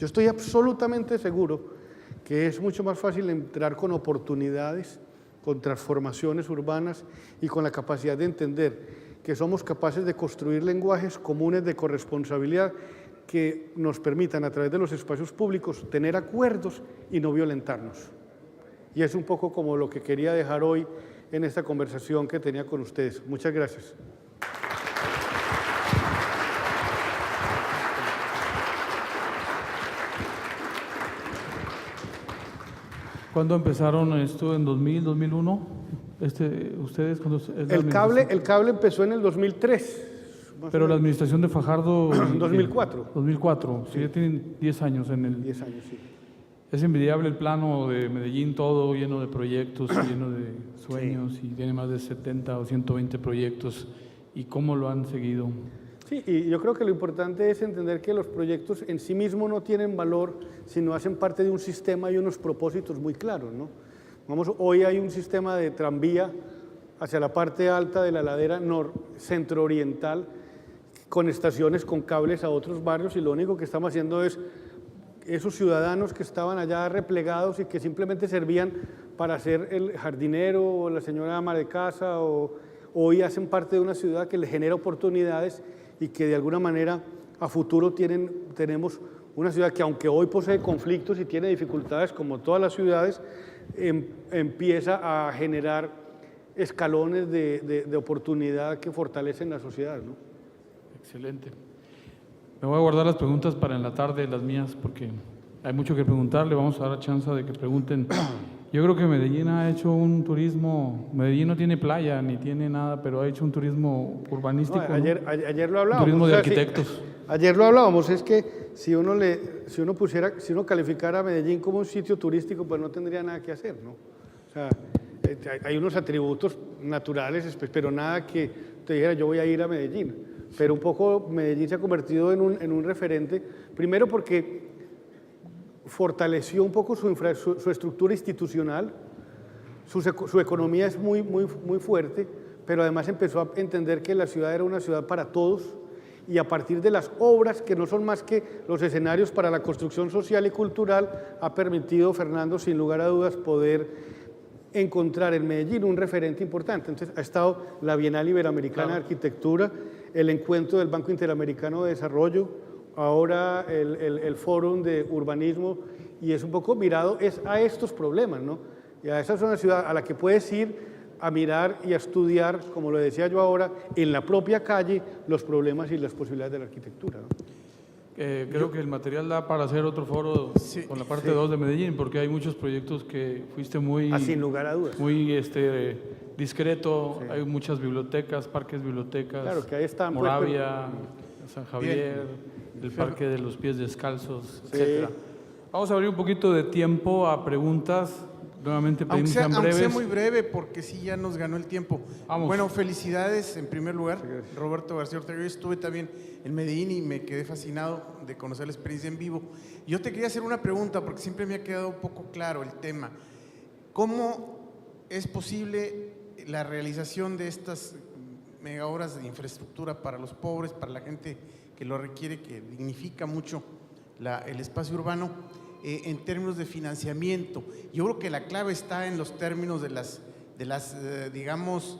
Speaker 2: Yo estoy absolutamente seguro que es mucho más fácil entrar con oportunidades, con transformaciones urbanas y con la capacidad de entender que somos capaces de construir lenguajes comunes de corresponsabilidad que nos permitan a través de los espacios públicos tener acuerdos y no violentarnos. Y es un poco como lo que quería dejar hoy en esta conversación que tenía con ustedes. Muchas gracias.
Speaker 1: ¿Cuándo empezaron esto? ¿En 2000, 2001? ¿Ustedes cuando
Speaker 2: El cable empezó en el 2003.
Speaker 1: Pero la administración de Fajardo...
Speaker 2: 2004.
Speaker 1: 2004, sí, ya tienen 10 años en el...
Speaker 2: 10 años, sí.
Speaker 1: Es envidiable el plano de Medellín, todo lleno de proyectos, lleno de sueños, y tiene más de 70 o 120 proyectos. ¿Y cómo lo han seguido?
Speaker 2: Sí, y yo creo que lo importante es entender que los proyectos en sí mismos no tienen valor, sino hacen parte de un sistema y unos propósitos muy claros, ¿no? Hoy hay un sistema de tranvía hacia la parte alta de la ladera centro-oriental, con estaciones con cables a otros barrios, y lo único que estamos haciendo es esos ciudadanos que estaban allá replegados y que simplemente servían para ser el jardinero o la señora ama de casa, hoy hacen parte de una ciudad que les genera oportunidades y que de alguna manera a futuro tenemos una ciudad que, aunque hoy posee conflictos y tiene dificultades como todas las ciudades, empieza a generar escalones de oportunidad que fortalecen la sociedad, ¿no?
Speaker 1: Excelente. Me voy a guardar las preguntas para en la tarde, las mías, porque hay mucho que preguntarle. Vamos a dar la chance de que pregunten. Yo creo que Medellín ha hecho un turismo, Medellín no tiene playa ni tiene nada, pero ha hecho un turismo urbanístico.
Speaker 2: No, ayer lo hablábamos.
Speaker 1: Turismo de arquitectos.
Speaker 2: Sí, ayer lo hablábamos, es que si uno calificara a Medellín como un sitio turístico, pues no tendría nada que hacer, ¿no? O sea, hay unos atributos naturales, pero nada que te dijera yo voy a ir a Medellín. Pero un poco Medellín se ha convertido en un referente, primero porque fortaleció un poco su estructura institucional, su economía es muy fuerte, pero además empezó a entender que la ciudad era una ciudad para todos, y a partir de las obras, que no son más que los escenarios para la construcción social y cultural, ha permitido, Fernando, sin lugar a dudas, poder encontrar en Medellín un referente importante. Entonces ha estado la Bienal Iberoamericana de Arquitectura, el encuentro del Banco Interamericano de Desarrollo, ahora el Fórum de Urbanismo, y es un poco mirado a estos problemas, ¿no? Y a esa es una ciudad a la que puedes ir a mirar y a estudiar, como lo decía yo ahora, en la propia calle, los problemas y las posibilidades de la arquitectura, ¿no?
Speaker 1: Creo que el material da para hacer otro foro con la parte 2 de Medellín, porque hay muchos proyectos que fuiste muy...
Speaker 2: sin lugar a dudas.
Speaker 1: Muy discreto, sí. Hay muchas bibliotecas, parques bibliotecas,
Speaker 2: claro, que ahí están,
Speaker 1: Moravia, San Javier, el Parque de los Pies Descalzos, etc. Vamos a abrir un poquito de tiempo a preguntas. Nuevamente pedimos sean breves.
Speaker 3: Aunque sea muy breve, porque sí ya nos ganó el tiempo.
Speaker 1: Vamos.
Speaker 3: Bueno, felicidades en primer lugar, Roberto García Ortega. Yo estuve también en Medellín y me quedé fascinado de conocer la experiencia en vivo. Yo te quería hacer una pregunta, porque siempre me ha quedado un poco claro el tema. ¿Cómo es posible la realización de estas mega obras de infraestructura para los pobres, para la gente que lo requiere, que dignifica mucho el espacio urbano? En términos de financiamiento, yo creo que la clave está en los términos de las digamos,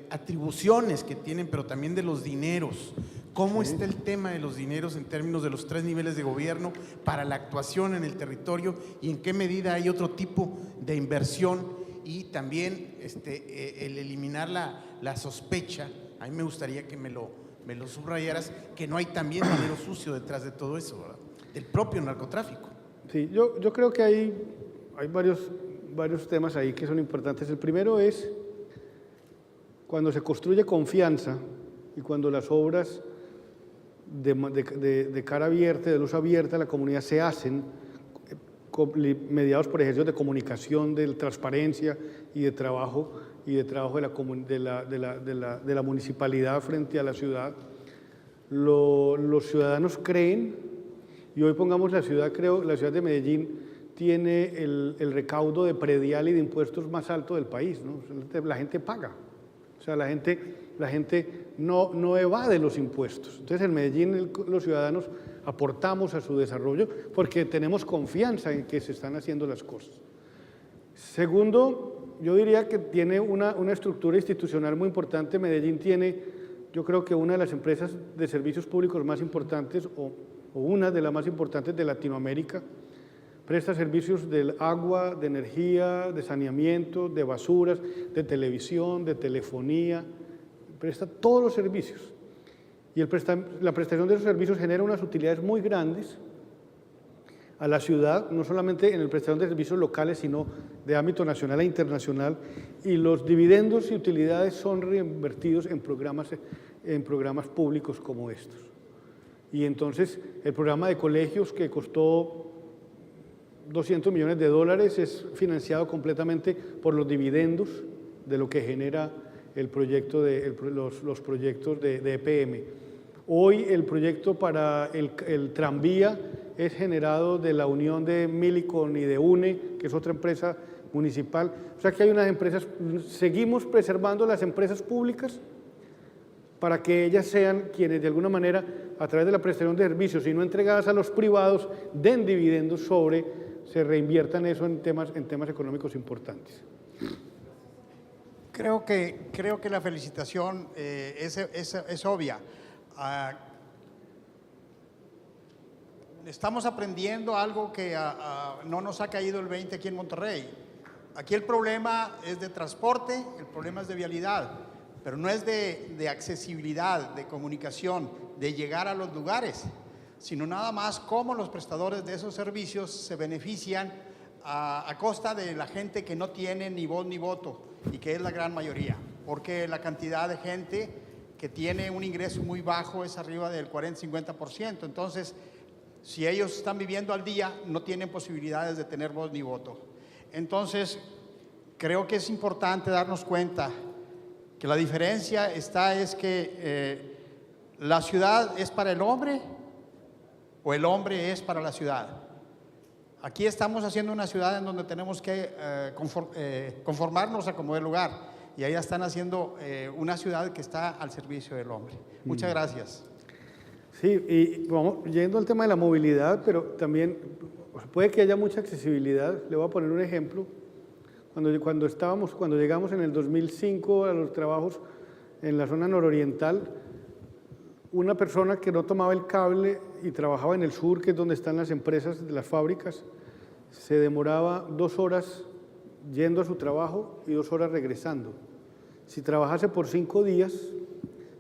Speaker 3: atribuciones que tienen, pero también de los dineros. ¿Cómo está el tema de los dineros en términos de los 3 niveles de gobierno para la actuación en el territorio, y en qué medida hay otro tipo de inversión? Y también el eliminar la sospecha. A mí me gustaría que me lo subrayaras, que no hay también dinero sucio detrás de todo eso, ¿verdad? Del propio narcotráfico.
Speaker 2: Sí, yo creo que hay varios temas ahí que son importantes. El primero es cuando se construye confianza y cuando las obras de cara abierta, de luz abierta, la comunidad se hacen mediados por ejercicios de comunicación, de transparencia y de trabajo de la municipalidad frente a la ciudad. Los ciudadanos creen. Y hoy pongamos la ciudad de Medellín tiene el recaudo de predial y de impuestos más alto del país, ¿no? La gente paga, o sea, la gente no evade los impuestos. Entonces en Medellín los ciudadanos aportamos a su desarrollo porque tenemos confianza en que se están haciendo las cosas. Segundo, yo diría que tiene una estructura institucional muy importante. Medellín tiene, yo creo que una de las empresas de servicios públicos más importantes o una de las más importantes de Latinoamérica. Presta servicios del agua, de energía, de saneamiento, de basuras, de televisión, de telefonía, presta todos los servicios. Y la prestación de esos servicios genera unas utilidades muy grandes a la ciudad, no solamente en la prestación de servicios locales, sino de ámbito nacional e internacional, y los dividendos y utilidades son reinvertidos en programas públicos como estos. Y entonces el programa de colegios que costó $200 millones es financiado completamente por los dividendos de lo que genera el proyecto los proyectos de EPM. Hoy el proyecto para el tranvía es generado de la unión de Millicom y de UNE, que es otra empresa municipal. O sea que hay unas empresas, seguimos preservando las empresas públicas para que ellas sean quienes de alguna manera, a través de la prestación de servicios y no entregadas a los privados, den dividendos se reinviertan eso en temas económicos importantes.
Speaker 4: Creo que la felicitación es obvia. Estamos aprendiendo algo que no nos ha caído el 20 aquí en Monterrey. Aquí el problema es de transporte, el problema es de vialidad, pero no es de accesibilidad, de comunicación, de llegar a los lugares, sino nada más cómo los prestadores de esos servicios se benefician a costa de la gente que no tiene ni voz ni voto, y que es la gran mayoría, porque la cantidad de gente que tiene un ingreso muy bajo es arriba del 40-50%. Entonces, si ellos están viviendo al día, no tienen posibilidades de tener voz ni voto. Entonces, creo que es importante darnos cuenta que la diferencia es que la ciudad es para el hombre o el hombre es para la ciudad. Aquí estamos haciendo una ciudad en donde tenemos que conformarnos a como el lugar, y allá están haciendo una ciudad que está al servicio del hombre. Muchas gracias.
Speaker 2: Sí, y vamos yendo al tema de la movilidad, pero también puede que haya mucha accesibilidad. Le voy a poner un ejemplo. Cuando llegamos en el 2005 a los trabajos en la zona nororiental, una persona que no tomaba el cable y trabajaba en el sur, que es donde están las empresas, las fábricas, se demoraba 2 horas yendo a su trabajo y 2 horas regresando. Si trabajase por 5 días,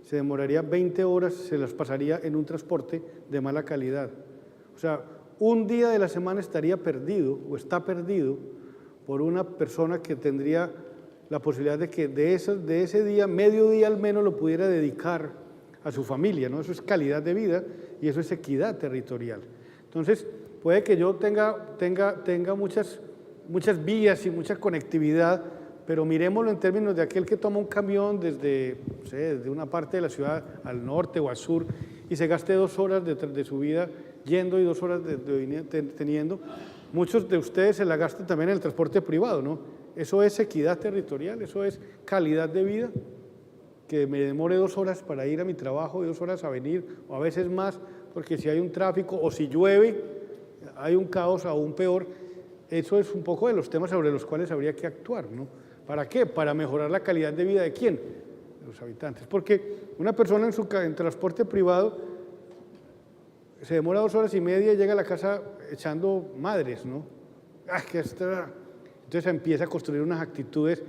Speaker 2: se demoraría 20 horas, se las pasaría en un transporte de mala calidad. O sea, un día de la semana estaría perdido o está perdido por una persona que tendría la posibilidad de que de ese día, medio día al menos, lo pudiera dedicar a su familia, ¿no? Eso es calidad de vida y eso es equidad territorial. Entonces, puede que yo tenga muchas vías y mucha conectividad, pero miremoslo en términos de aquel que toma un camión desde una parte de la ciudad al norte o al sur y se gaste 2 horas de su vida yendo y 2 horas teniendo. Muchos de ustedes se la gastan también en el transporte privado, ¿no? Eso es equidad territorial, eso es calidad de vida, que me demore 2 horas para ir a mi trabajo y 2 horas a venir, o a veces más, porque si hay un tráfico o si llueve, hay un caos aún peor. Eso es un poco de los temas sobre los cuales habría que actuar, ¿no? ¿Para qué? Para mejorar la calidad de vida ¿de quién? De los habitantes. Porque una persona en transporte privado se demora 2 horas y media y llega a la casa echando madres, ¿no? Entonces empieza a construir unas actitudes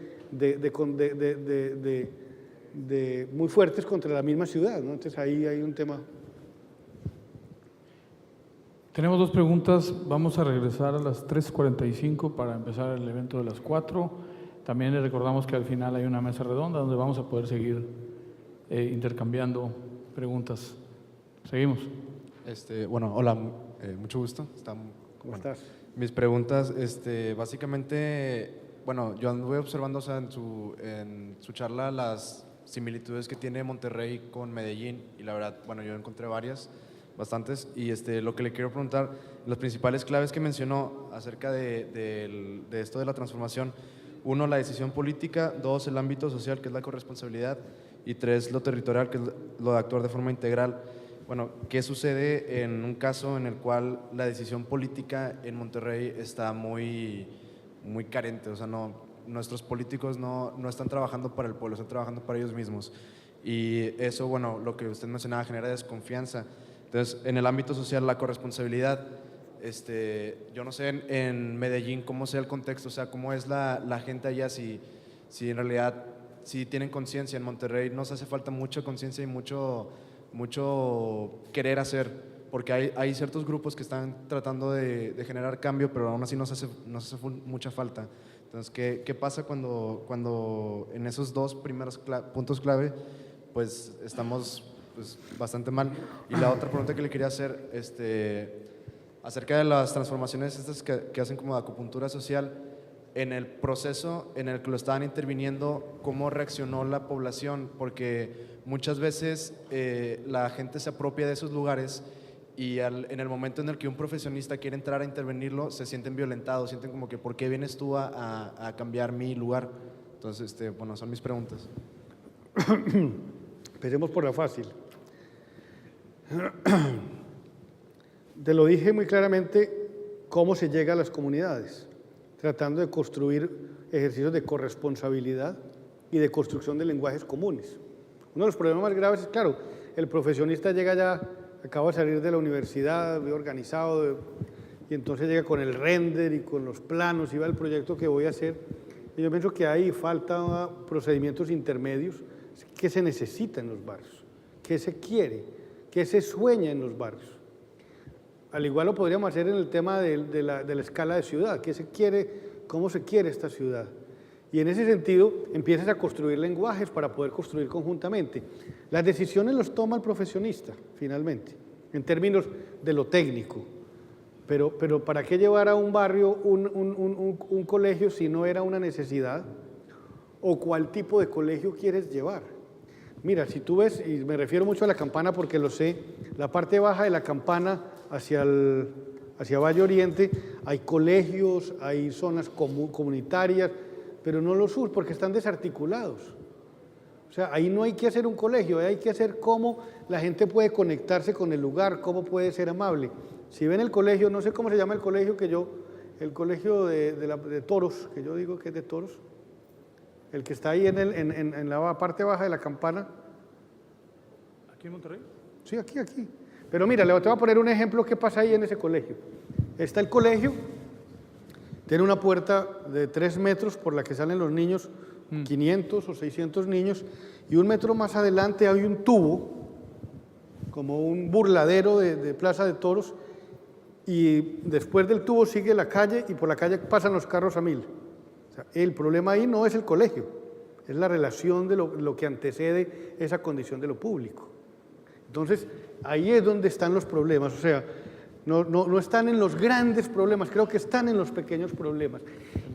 Speaker 2: muy fuertes contra la misma ciudad, ¿no? Entonces ahí hay un tema.
Speaker 1: Tenemos 2 preguntas, vamos a regresar a las 3:45 para empezar el evento de las 4. También les recordamos que al final hay una mesa redonda donde vamos a poder seguir intercambiando preguntas. Seguimos.
Speaker 5: Bueno, hola, mucho gusto.
Speaker 2: ¿Cómo estás?
Speaker 5: Mis preguntas, básicamente, bueno, yo anduve observando, o sea, en su charla las similitudes que tiene Monterrey con Medellín, y la verdad, bueno, yo encontré bastantes, y lo que le quiero preguntar, las principales claves que mencionó acerca de esto de la transformación: 1, la decisión política; 2, el ámbito social, que es la corresponsabilidad; y 3, lo territorial, que es lo de actuar de forma integral. bueno, ¿qué sucede en un caso en el cual la decisión política en Monterrey está muy carente? O sea, nuestros políticos no están trabajando para el pueblo, están trabajando para ellos mismos. Y eso, bueno, lo que usted mencionaba, genera desconfianza. Entonces, en el ámbito social, la corresponsabilidad, yo no sé en Medellín cómo sea el contexto, o sea, cómo es la gente allá, si en realidad si tienen conciencia. En Monterrey nos hace falta mucha conciencia y mucho querer hacer, porque hay ciertos grupos que están tratando de generar cambio, pero aún así nos hace mucha falta. Entonces, ¿qué pasa cuando en esos dos primeros puntos clave, pues estamos pues, bastante mal? Y la otra pregunta que le quería hacer, acerca de las transformaciones estas que hacen como de acupuntura social, en el proceso en el que lo estaban interviniendo, ¿cómo reaccionó la población? Porque muchas veces la gente se apropia de esos lugares y en el momento en el que un profesionista quiere entrar a intervenirlo, se sienten violentados, sienten como que ¿por qué vienes tú a cambiar mi lugar? Entonces, bueno, son mis preguntas.
Speaker 2: Empecemos por la fácil. Te lo dije muy claramente, cómo se llega a las comunidades, tratando de construir ejercicios de corresponsabilidad y de construcción de lenguajes comunes. Uno de los problemas más graves es, claro, el profesionista llega ya, acaba de salir de la universidad, bien organizado, y entonces llega con el render y con los planos y va el proyecto que voy a hacer. Y yo pienso que ahí falta procedimientos intermedios que se necesitan en los barrios, que se quiere, que se sueña en los barrios. Al igual lo podríamos hacer en el tema de la escala de ciudad, ¿qué se quiere, cómo se quiere esta ciudad? Y en ese sentido empiezas a construir lenguajes para poder construir conjuntamente. Las decisiones las toma el profesionista, finalmente, en términos de lo técnico. Pero ¿para qué llevar a un barrio un colegio si no era una necesidad? ¿O cuál tipo de colegio quieres llevar? Mira, si tú ves, y me refiero mucho a la Campana porque lo sé, la parte baja de la Campana hacia Valle Oriente hay colegios, hay zonas comunitarias, pero no los sur porque están desarticulados. O sea, ahí no hay que hacer un colegio, ahí hay que hacer cómo la gente puede conectarse con el lugar, cómo puede ser amable. Si ven el colegio, no sé cómo se llama el colegio el colegio de toros, que yo digo que es de toros, el que está ahí en la parte baja de la Campana.
Speaker 1: ¿Aquí en Monterrey?
Speaker 2: Sí, aquí. Pero mira, le voy a poner un ejemplo que pasa ahí en ese colegio. Está el colegio, tiene una puerta de 3 metros por la que salen los niños, 500 o 600 niños, y 1 metro más adelante hay un tubo, como un burladero de plaza de toros, y después del tubo sigue la calle y por la calle pasan los carros a 1000. O sea, el problema ahí no es el colegio, es la relación de lo que antecede esa condición de lo público. Entonces, ahí es donde están los problemas, o sea, no están en los grandes problemas, creo que están en los pequeños problemas.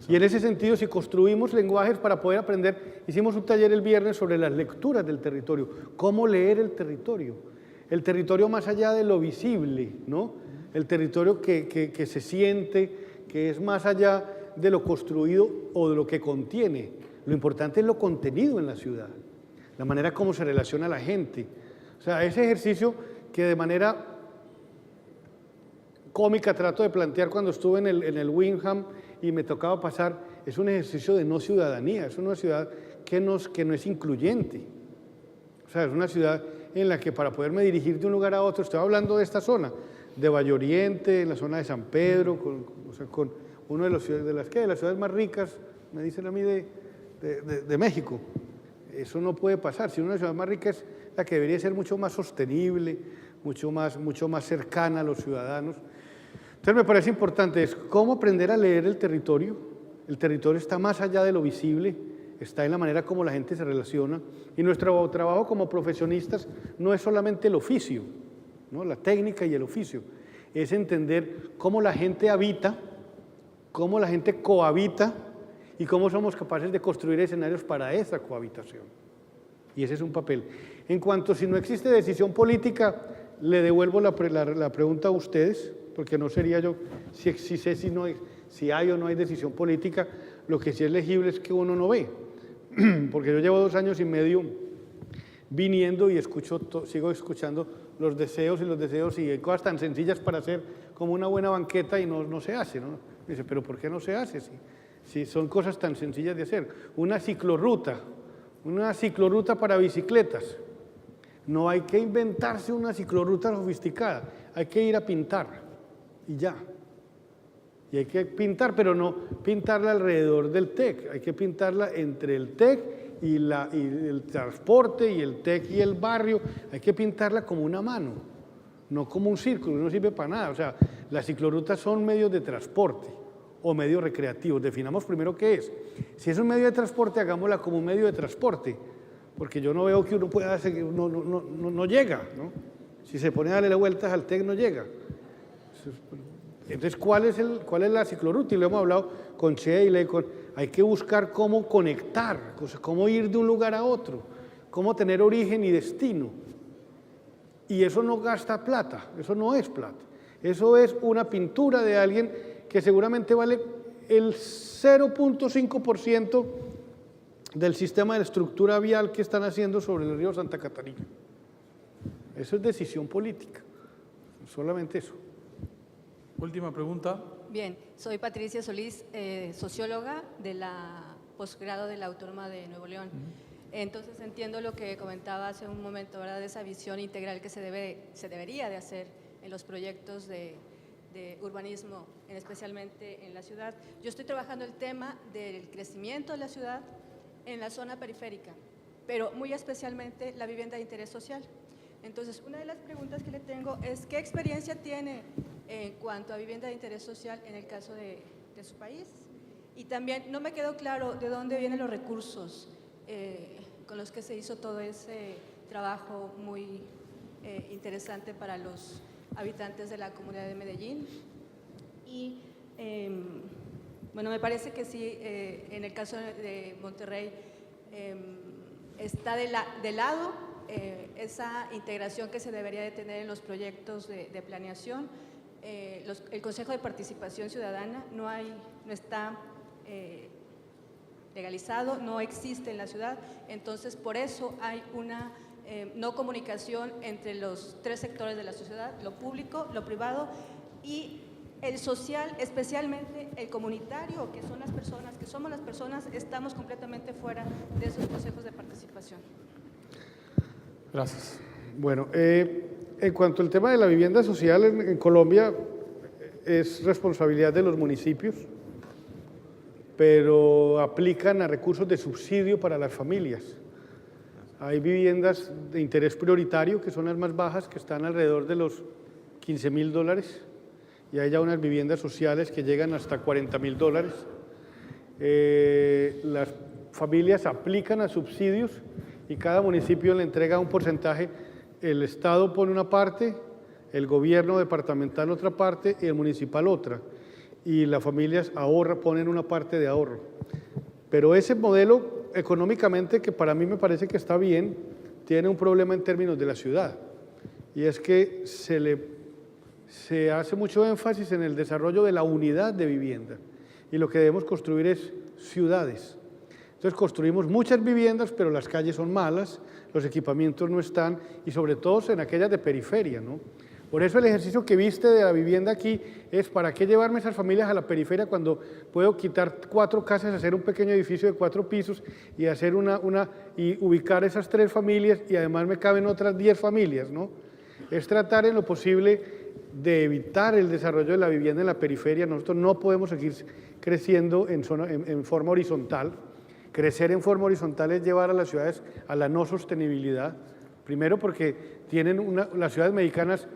Speaker 2: Y en ese sentido, si construimos lenguajes para poder aprender, hicimos un taller el viernes sobre las lecturas del territorio, cómo leer el territorio más allá de lo visible, ¿no? El territorio que se siente, que es más allá de lo construido o de lo que contiene. Lo importante es lo contenido en la ciudad, la manera como se relaciona la gente. O sea, ese ejercicio que de manera cómica trato de plantear cuando estuve en el Wyndham y me tocaba pasar, es un ejercicio de no ciudadanía, es una ciudad que no es incluyente. O sea, es una ciudad en la que para poderme dirigir de un lugar a otro, estoy hablando de esta zona, de Valle Oriente, en la zona de San Pedro, con una de las ciudades más ricas, me dicen a mí, de México. Eso no puede pasar. Si una de las ciudades más ricas es la que debería ser mucho más sostenible, mucho más cercana a los ciudadanos. Entonces me parece importante es cómo aprender a leer el territorio. El territorio está más allá de lo visible, está en la manera como la gente se relaciona. Y nuestro trabajo como profesionistas no es solamente el oficio, ¿no? La técnica y el oficio, es entender cómo la gente habita, cómo la gente cohabita y cómo somos capaces de construir escenarios para esa cohabitación. Y ese es un papel. En cuanto si no existe decisión política, le devuelvo la pregunta a ustedes, porque no sería yo si hay o no hay decisión política. Lo que sí es legible es que uno no ve, porque yo llevo 2 años y medio viniendo y sigo escuchando los deseos y hay cosas tan sencillas para hacer como una buena banqueta y no se hace, ¿no? Dice, pero ¿por qué no se hace? Si son cosas tan sencillas de hacer. Una ciclorruta para bicicletas. No hay que inventarse una ciclorruta sofisticada, hay que ir a pintar y ya. Y hay que pintar, pero no pintarla alrededor del TEC, hay que pintarla entre el TEC y el transporte y el TEC y el barrio, hay que pintarla como una mano, no como un círculo, no sirve para nada. O sea, las ciclorrutas son medios de transporte o medios recreativos. Definamos primero qué es. Si es un medio de transporte, hagámosla como un medio de transporte, porque yo no veo que uno pueda seguir, no llega, ¿no? Si se pone a darle vueltas al TEC, no llega. Entonces, ¿cuál es la ciclorruta? Y lo hemos hablado con Sheila, hay que buscar cómo conectar, cómo ir de un lugar a otro, cómo tener origen y destino. Y eso no gasta plata, eso no es plata. Eso es una pintura de alguien que seguramente vale el 0.5% del sistema de estructura vial que están haciendo sobre el río Santa Catarina. Eso es decisión política, solamente eso.
Speaker 1: Última pregunta.
Speaker 6: Bien, soy Patricia Solís, socióloga de la posgrado de la Autónoma de Nuevo León. Entonces entiendo lo que comentaba hace un momento, ¿verdad? De esa visión integral que se debería de hacer en los proyectos de urbanismo, especialmente en la ciudad. Yo estoy trabajando el tema del crecimiento de la ciudad en la zona periférica, pero muy especialmente la vivienda de interés social. Entonces, una de las preguntas que le tengo es ¿qué experiencia tiene en cuanto a vivienda de interés social en el caso de su país? Y también no me quedó claro de dónde vienen los recursos con los que se hizo todo ese trabajo muy interesante para los habitantes de la comunidad de Medellín. Y bueno, me parece que sí, en el caso de Monterrey está de lado esa integración que se debería de tener en los proyectos de planeación. El Consejo de Participación Ciudadana no está legalizado, no existe en la ciudad, entonces por eso hay una no comunicación entre los tres sectores de la sociedad, lo público, lo privado y el social, especialmente el comunitario, que son las personas, que somos las personas, estamos completamente fuera de esos consejos de participación.
Speaker 1: Gracias.
Speaker 2: Bueno, en cuanto al tema de la vivienda social en Colombia, es responsabilidad de los municipios, pero aplican a recursos de subsidio para las familias. Hay viviendas de interés prioritario, que son las más bajas, que están alrededor de los $15.000, y hay ya unas viviendas sociales que llegan hasta $40.000. Las familias aplican a subsidios y cada municipio le entrega un porcentaje, el Estado pone una parte, el gobierno departamental otra parte y el municipal otra, y las familias ponen una parte de ahorro. Pero ese modelo económicamente, que para mí me parece que está bien, tiene un problema en términos de la ciudad, y es que se hace mucho énfasis en el desarrollo de la unidad de vivienda, y lo que debemos construir es ciudades. Entonces construimos muchas viviendas, pero las calles son malas, los equipamientos no están, y sobre todo en aquellas de periferia, ¿no? Por eso el ejercicio que viste de la vivienda aquí es ¿para qué llevarme esas familias a la periferia cuando puedo quitar 4 casas, hacer un pequeño edificio de 4 pisos y hacer y ubicar esas 3 familias y además me caben otras 10 familias, ¿no? Es tratar en lo posible de evitar el desarrollo de la vivienda en la periferia. Nosotros no podemos seguir creciendo en forma horizontal. Crecer en forma horizontal es llevar a las ciudades a la no sostenibilidad. Primero porque las ciudades mexicanas,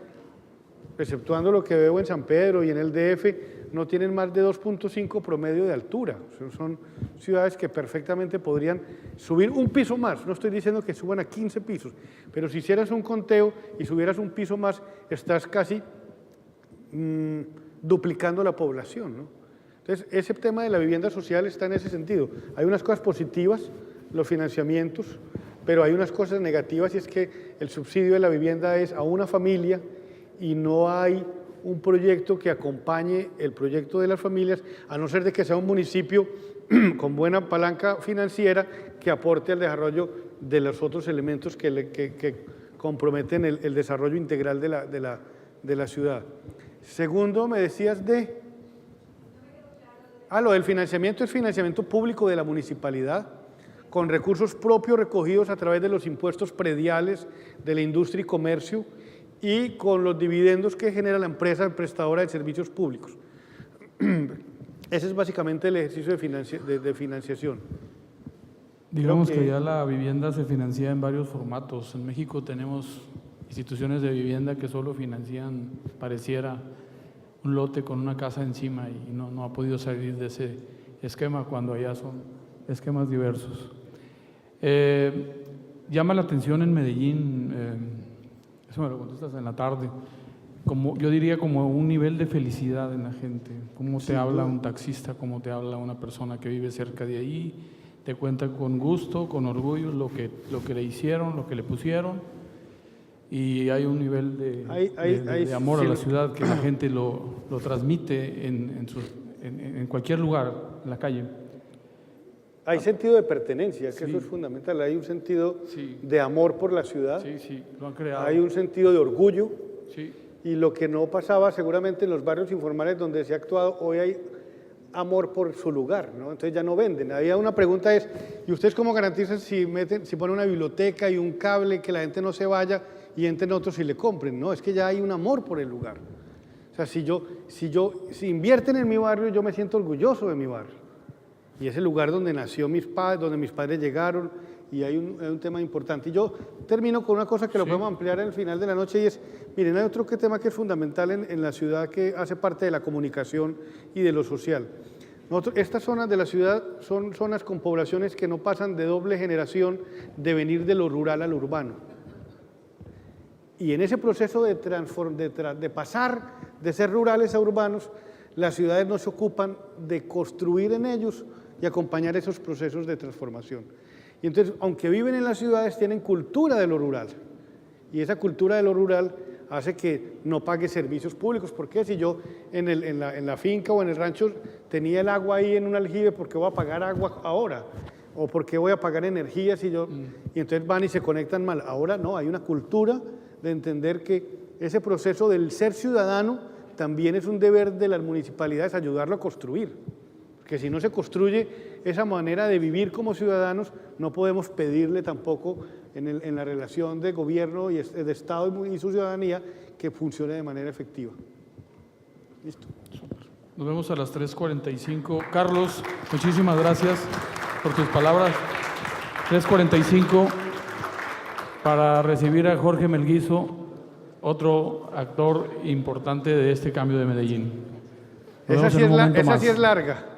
Speaker 2: exceptuando lo que veo en San Pedro y en el DF, no tienen más de 2.5 promedio de altura. Son ciudades que perfectamente podrían subir un piso más. No estoy diciendo que suban a 15 pisos, pero si hicieras un conteo y subieras un piso más, estás casi duplicando la población, ¿no? Entonces, ese tema de la vivienda social está en ese sentido. Hay unas cosas positivas, los financiamientos, pero hay unas cosas negativas, y es que el subsidio de la vivienda es a una familia y no hay un proyecto que acompañe el proyecto de las familias, a no ser de que sea un municipio con buena palanca financiera que aporte al desarrollo de los otros elementos que comprometen el desarrollo integral de la ciudad. Segundo, me decías de... lo del financiamiento es financiamiento público de la municipalidad, con recursos propios recogidos a través de los impuestos prediales de la industria y comercio y con los dividendos que genera la empresa prestadora de servicios públicos. Ese es básicamente el ejercicio de financiación.
Speaker 1: Digamos que ya la vivienda se financia en varios formatos. En México tenemos instituciones de vivienda que solo financian, pareciera, un lote con una casa encima y no ha podido salir de ese esquema cuando allá son esquemas diversos. Llama la atención en Medellín, eso me lo contestas en la tarde, yo diría como un nivel de felicidad en la gente, cómo te habla un taxista, cómo te habla una persona que vive cerca de ahí, te cuenta con gusto, con orgullo lo que le hicieron, lo que le pusieron, y hay un nivel de amor a la ciudad que la gente lo transmite en cualquier lugar, en la calle.
Speaker 2: Hay sentido de pertenencia, que eso es fundamental. Hay un sentido de amor por la ciudad.
Speaker 1: Sí, lo han creado.
Speaker 2: Hay un sentido de orgullo.
Speaker 1: Sí.
Speaker 2: Y lo que no pasaba seguramente en los barrios informales donde se ha actuado, hoy hay amor por su lugar, ¿no? Entonces ya no venden. Había una pregunta es, ¿y ustedes cómo garantizan si ponen una biblioteca y un cable que la gente no se vaya y entren otros y le compren? No, es que ya hay un amor por el lugar. O sea, si invierten en mi barrio, yo me siento orgulloso de mi barrio. Y es el lugar donde nació mis padres, donde mis padres llegaron, y hay un tema importante. Y yo termino con una cosa que lo podemos ampliar al final de la noche, y es, miren, hay otro tema que es fundamental en la ciudad, que hace parte de la comunicación y de lo social. Estas zonas de la ciudad son zonas con poblaciones que no pasan de doble generación de venir de lo rural al urbano. Y en ese proceso de pasar de ser rurales a urbanos, las ciudades no se ocupan de construir en ellos y acompañar esos procesos de transformación. Y entonces, aunque viven en las ciudades, tienen cultura de lo rural. Y esa cultura de lo rural hace que no pague servicios públicos. ¿Por qué? Si yo en la finca o en el rancho tenía el agua ahí en un aljibe, ¿por qué voy a pagar agua ahora? ¿O por qué voy a pagar energía si yo...? Y entonces van y se conectan mal. Ahora no, hay una cultura de entender que ese proceso del ser ciudadano también es un deber de las municipalidades ayudarlo a construir. Porque si no se construye esa manera de vivir como ciudadanos, no podemos pedirle tampoco en la relación de gobierno y de Estado y su ciudadanía que funcione de manera efectiva. Listo.
Speaker 1: Nos vemos a las 3:45. Carlos, muchísimas gracias por tus palabras. 3:45 para recibir a Jorge Melguizo, otro actor importante de este cambio de Medellín.
Speaker 2: Esa sí es larga.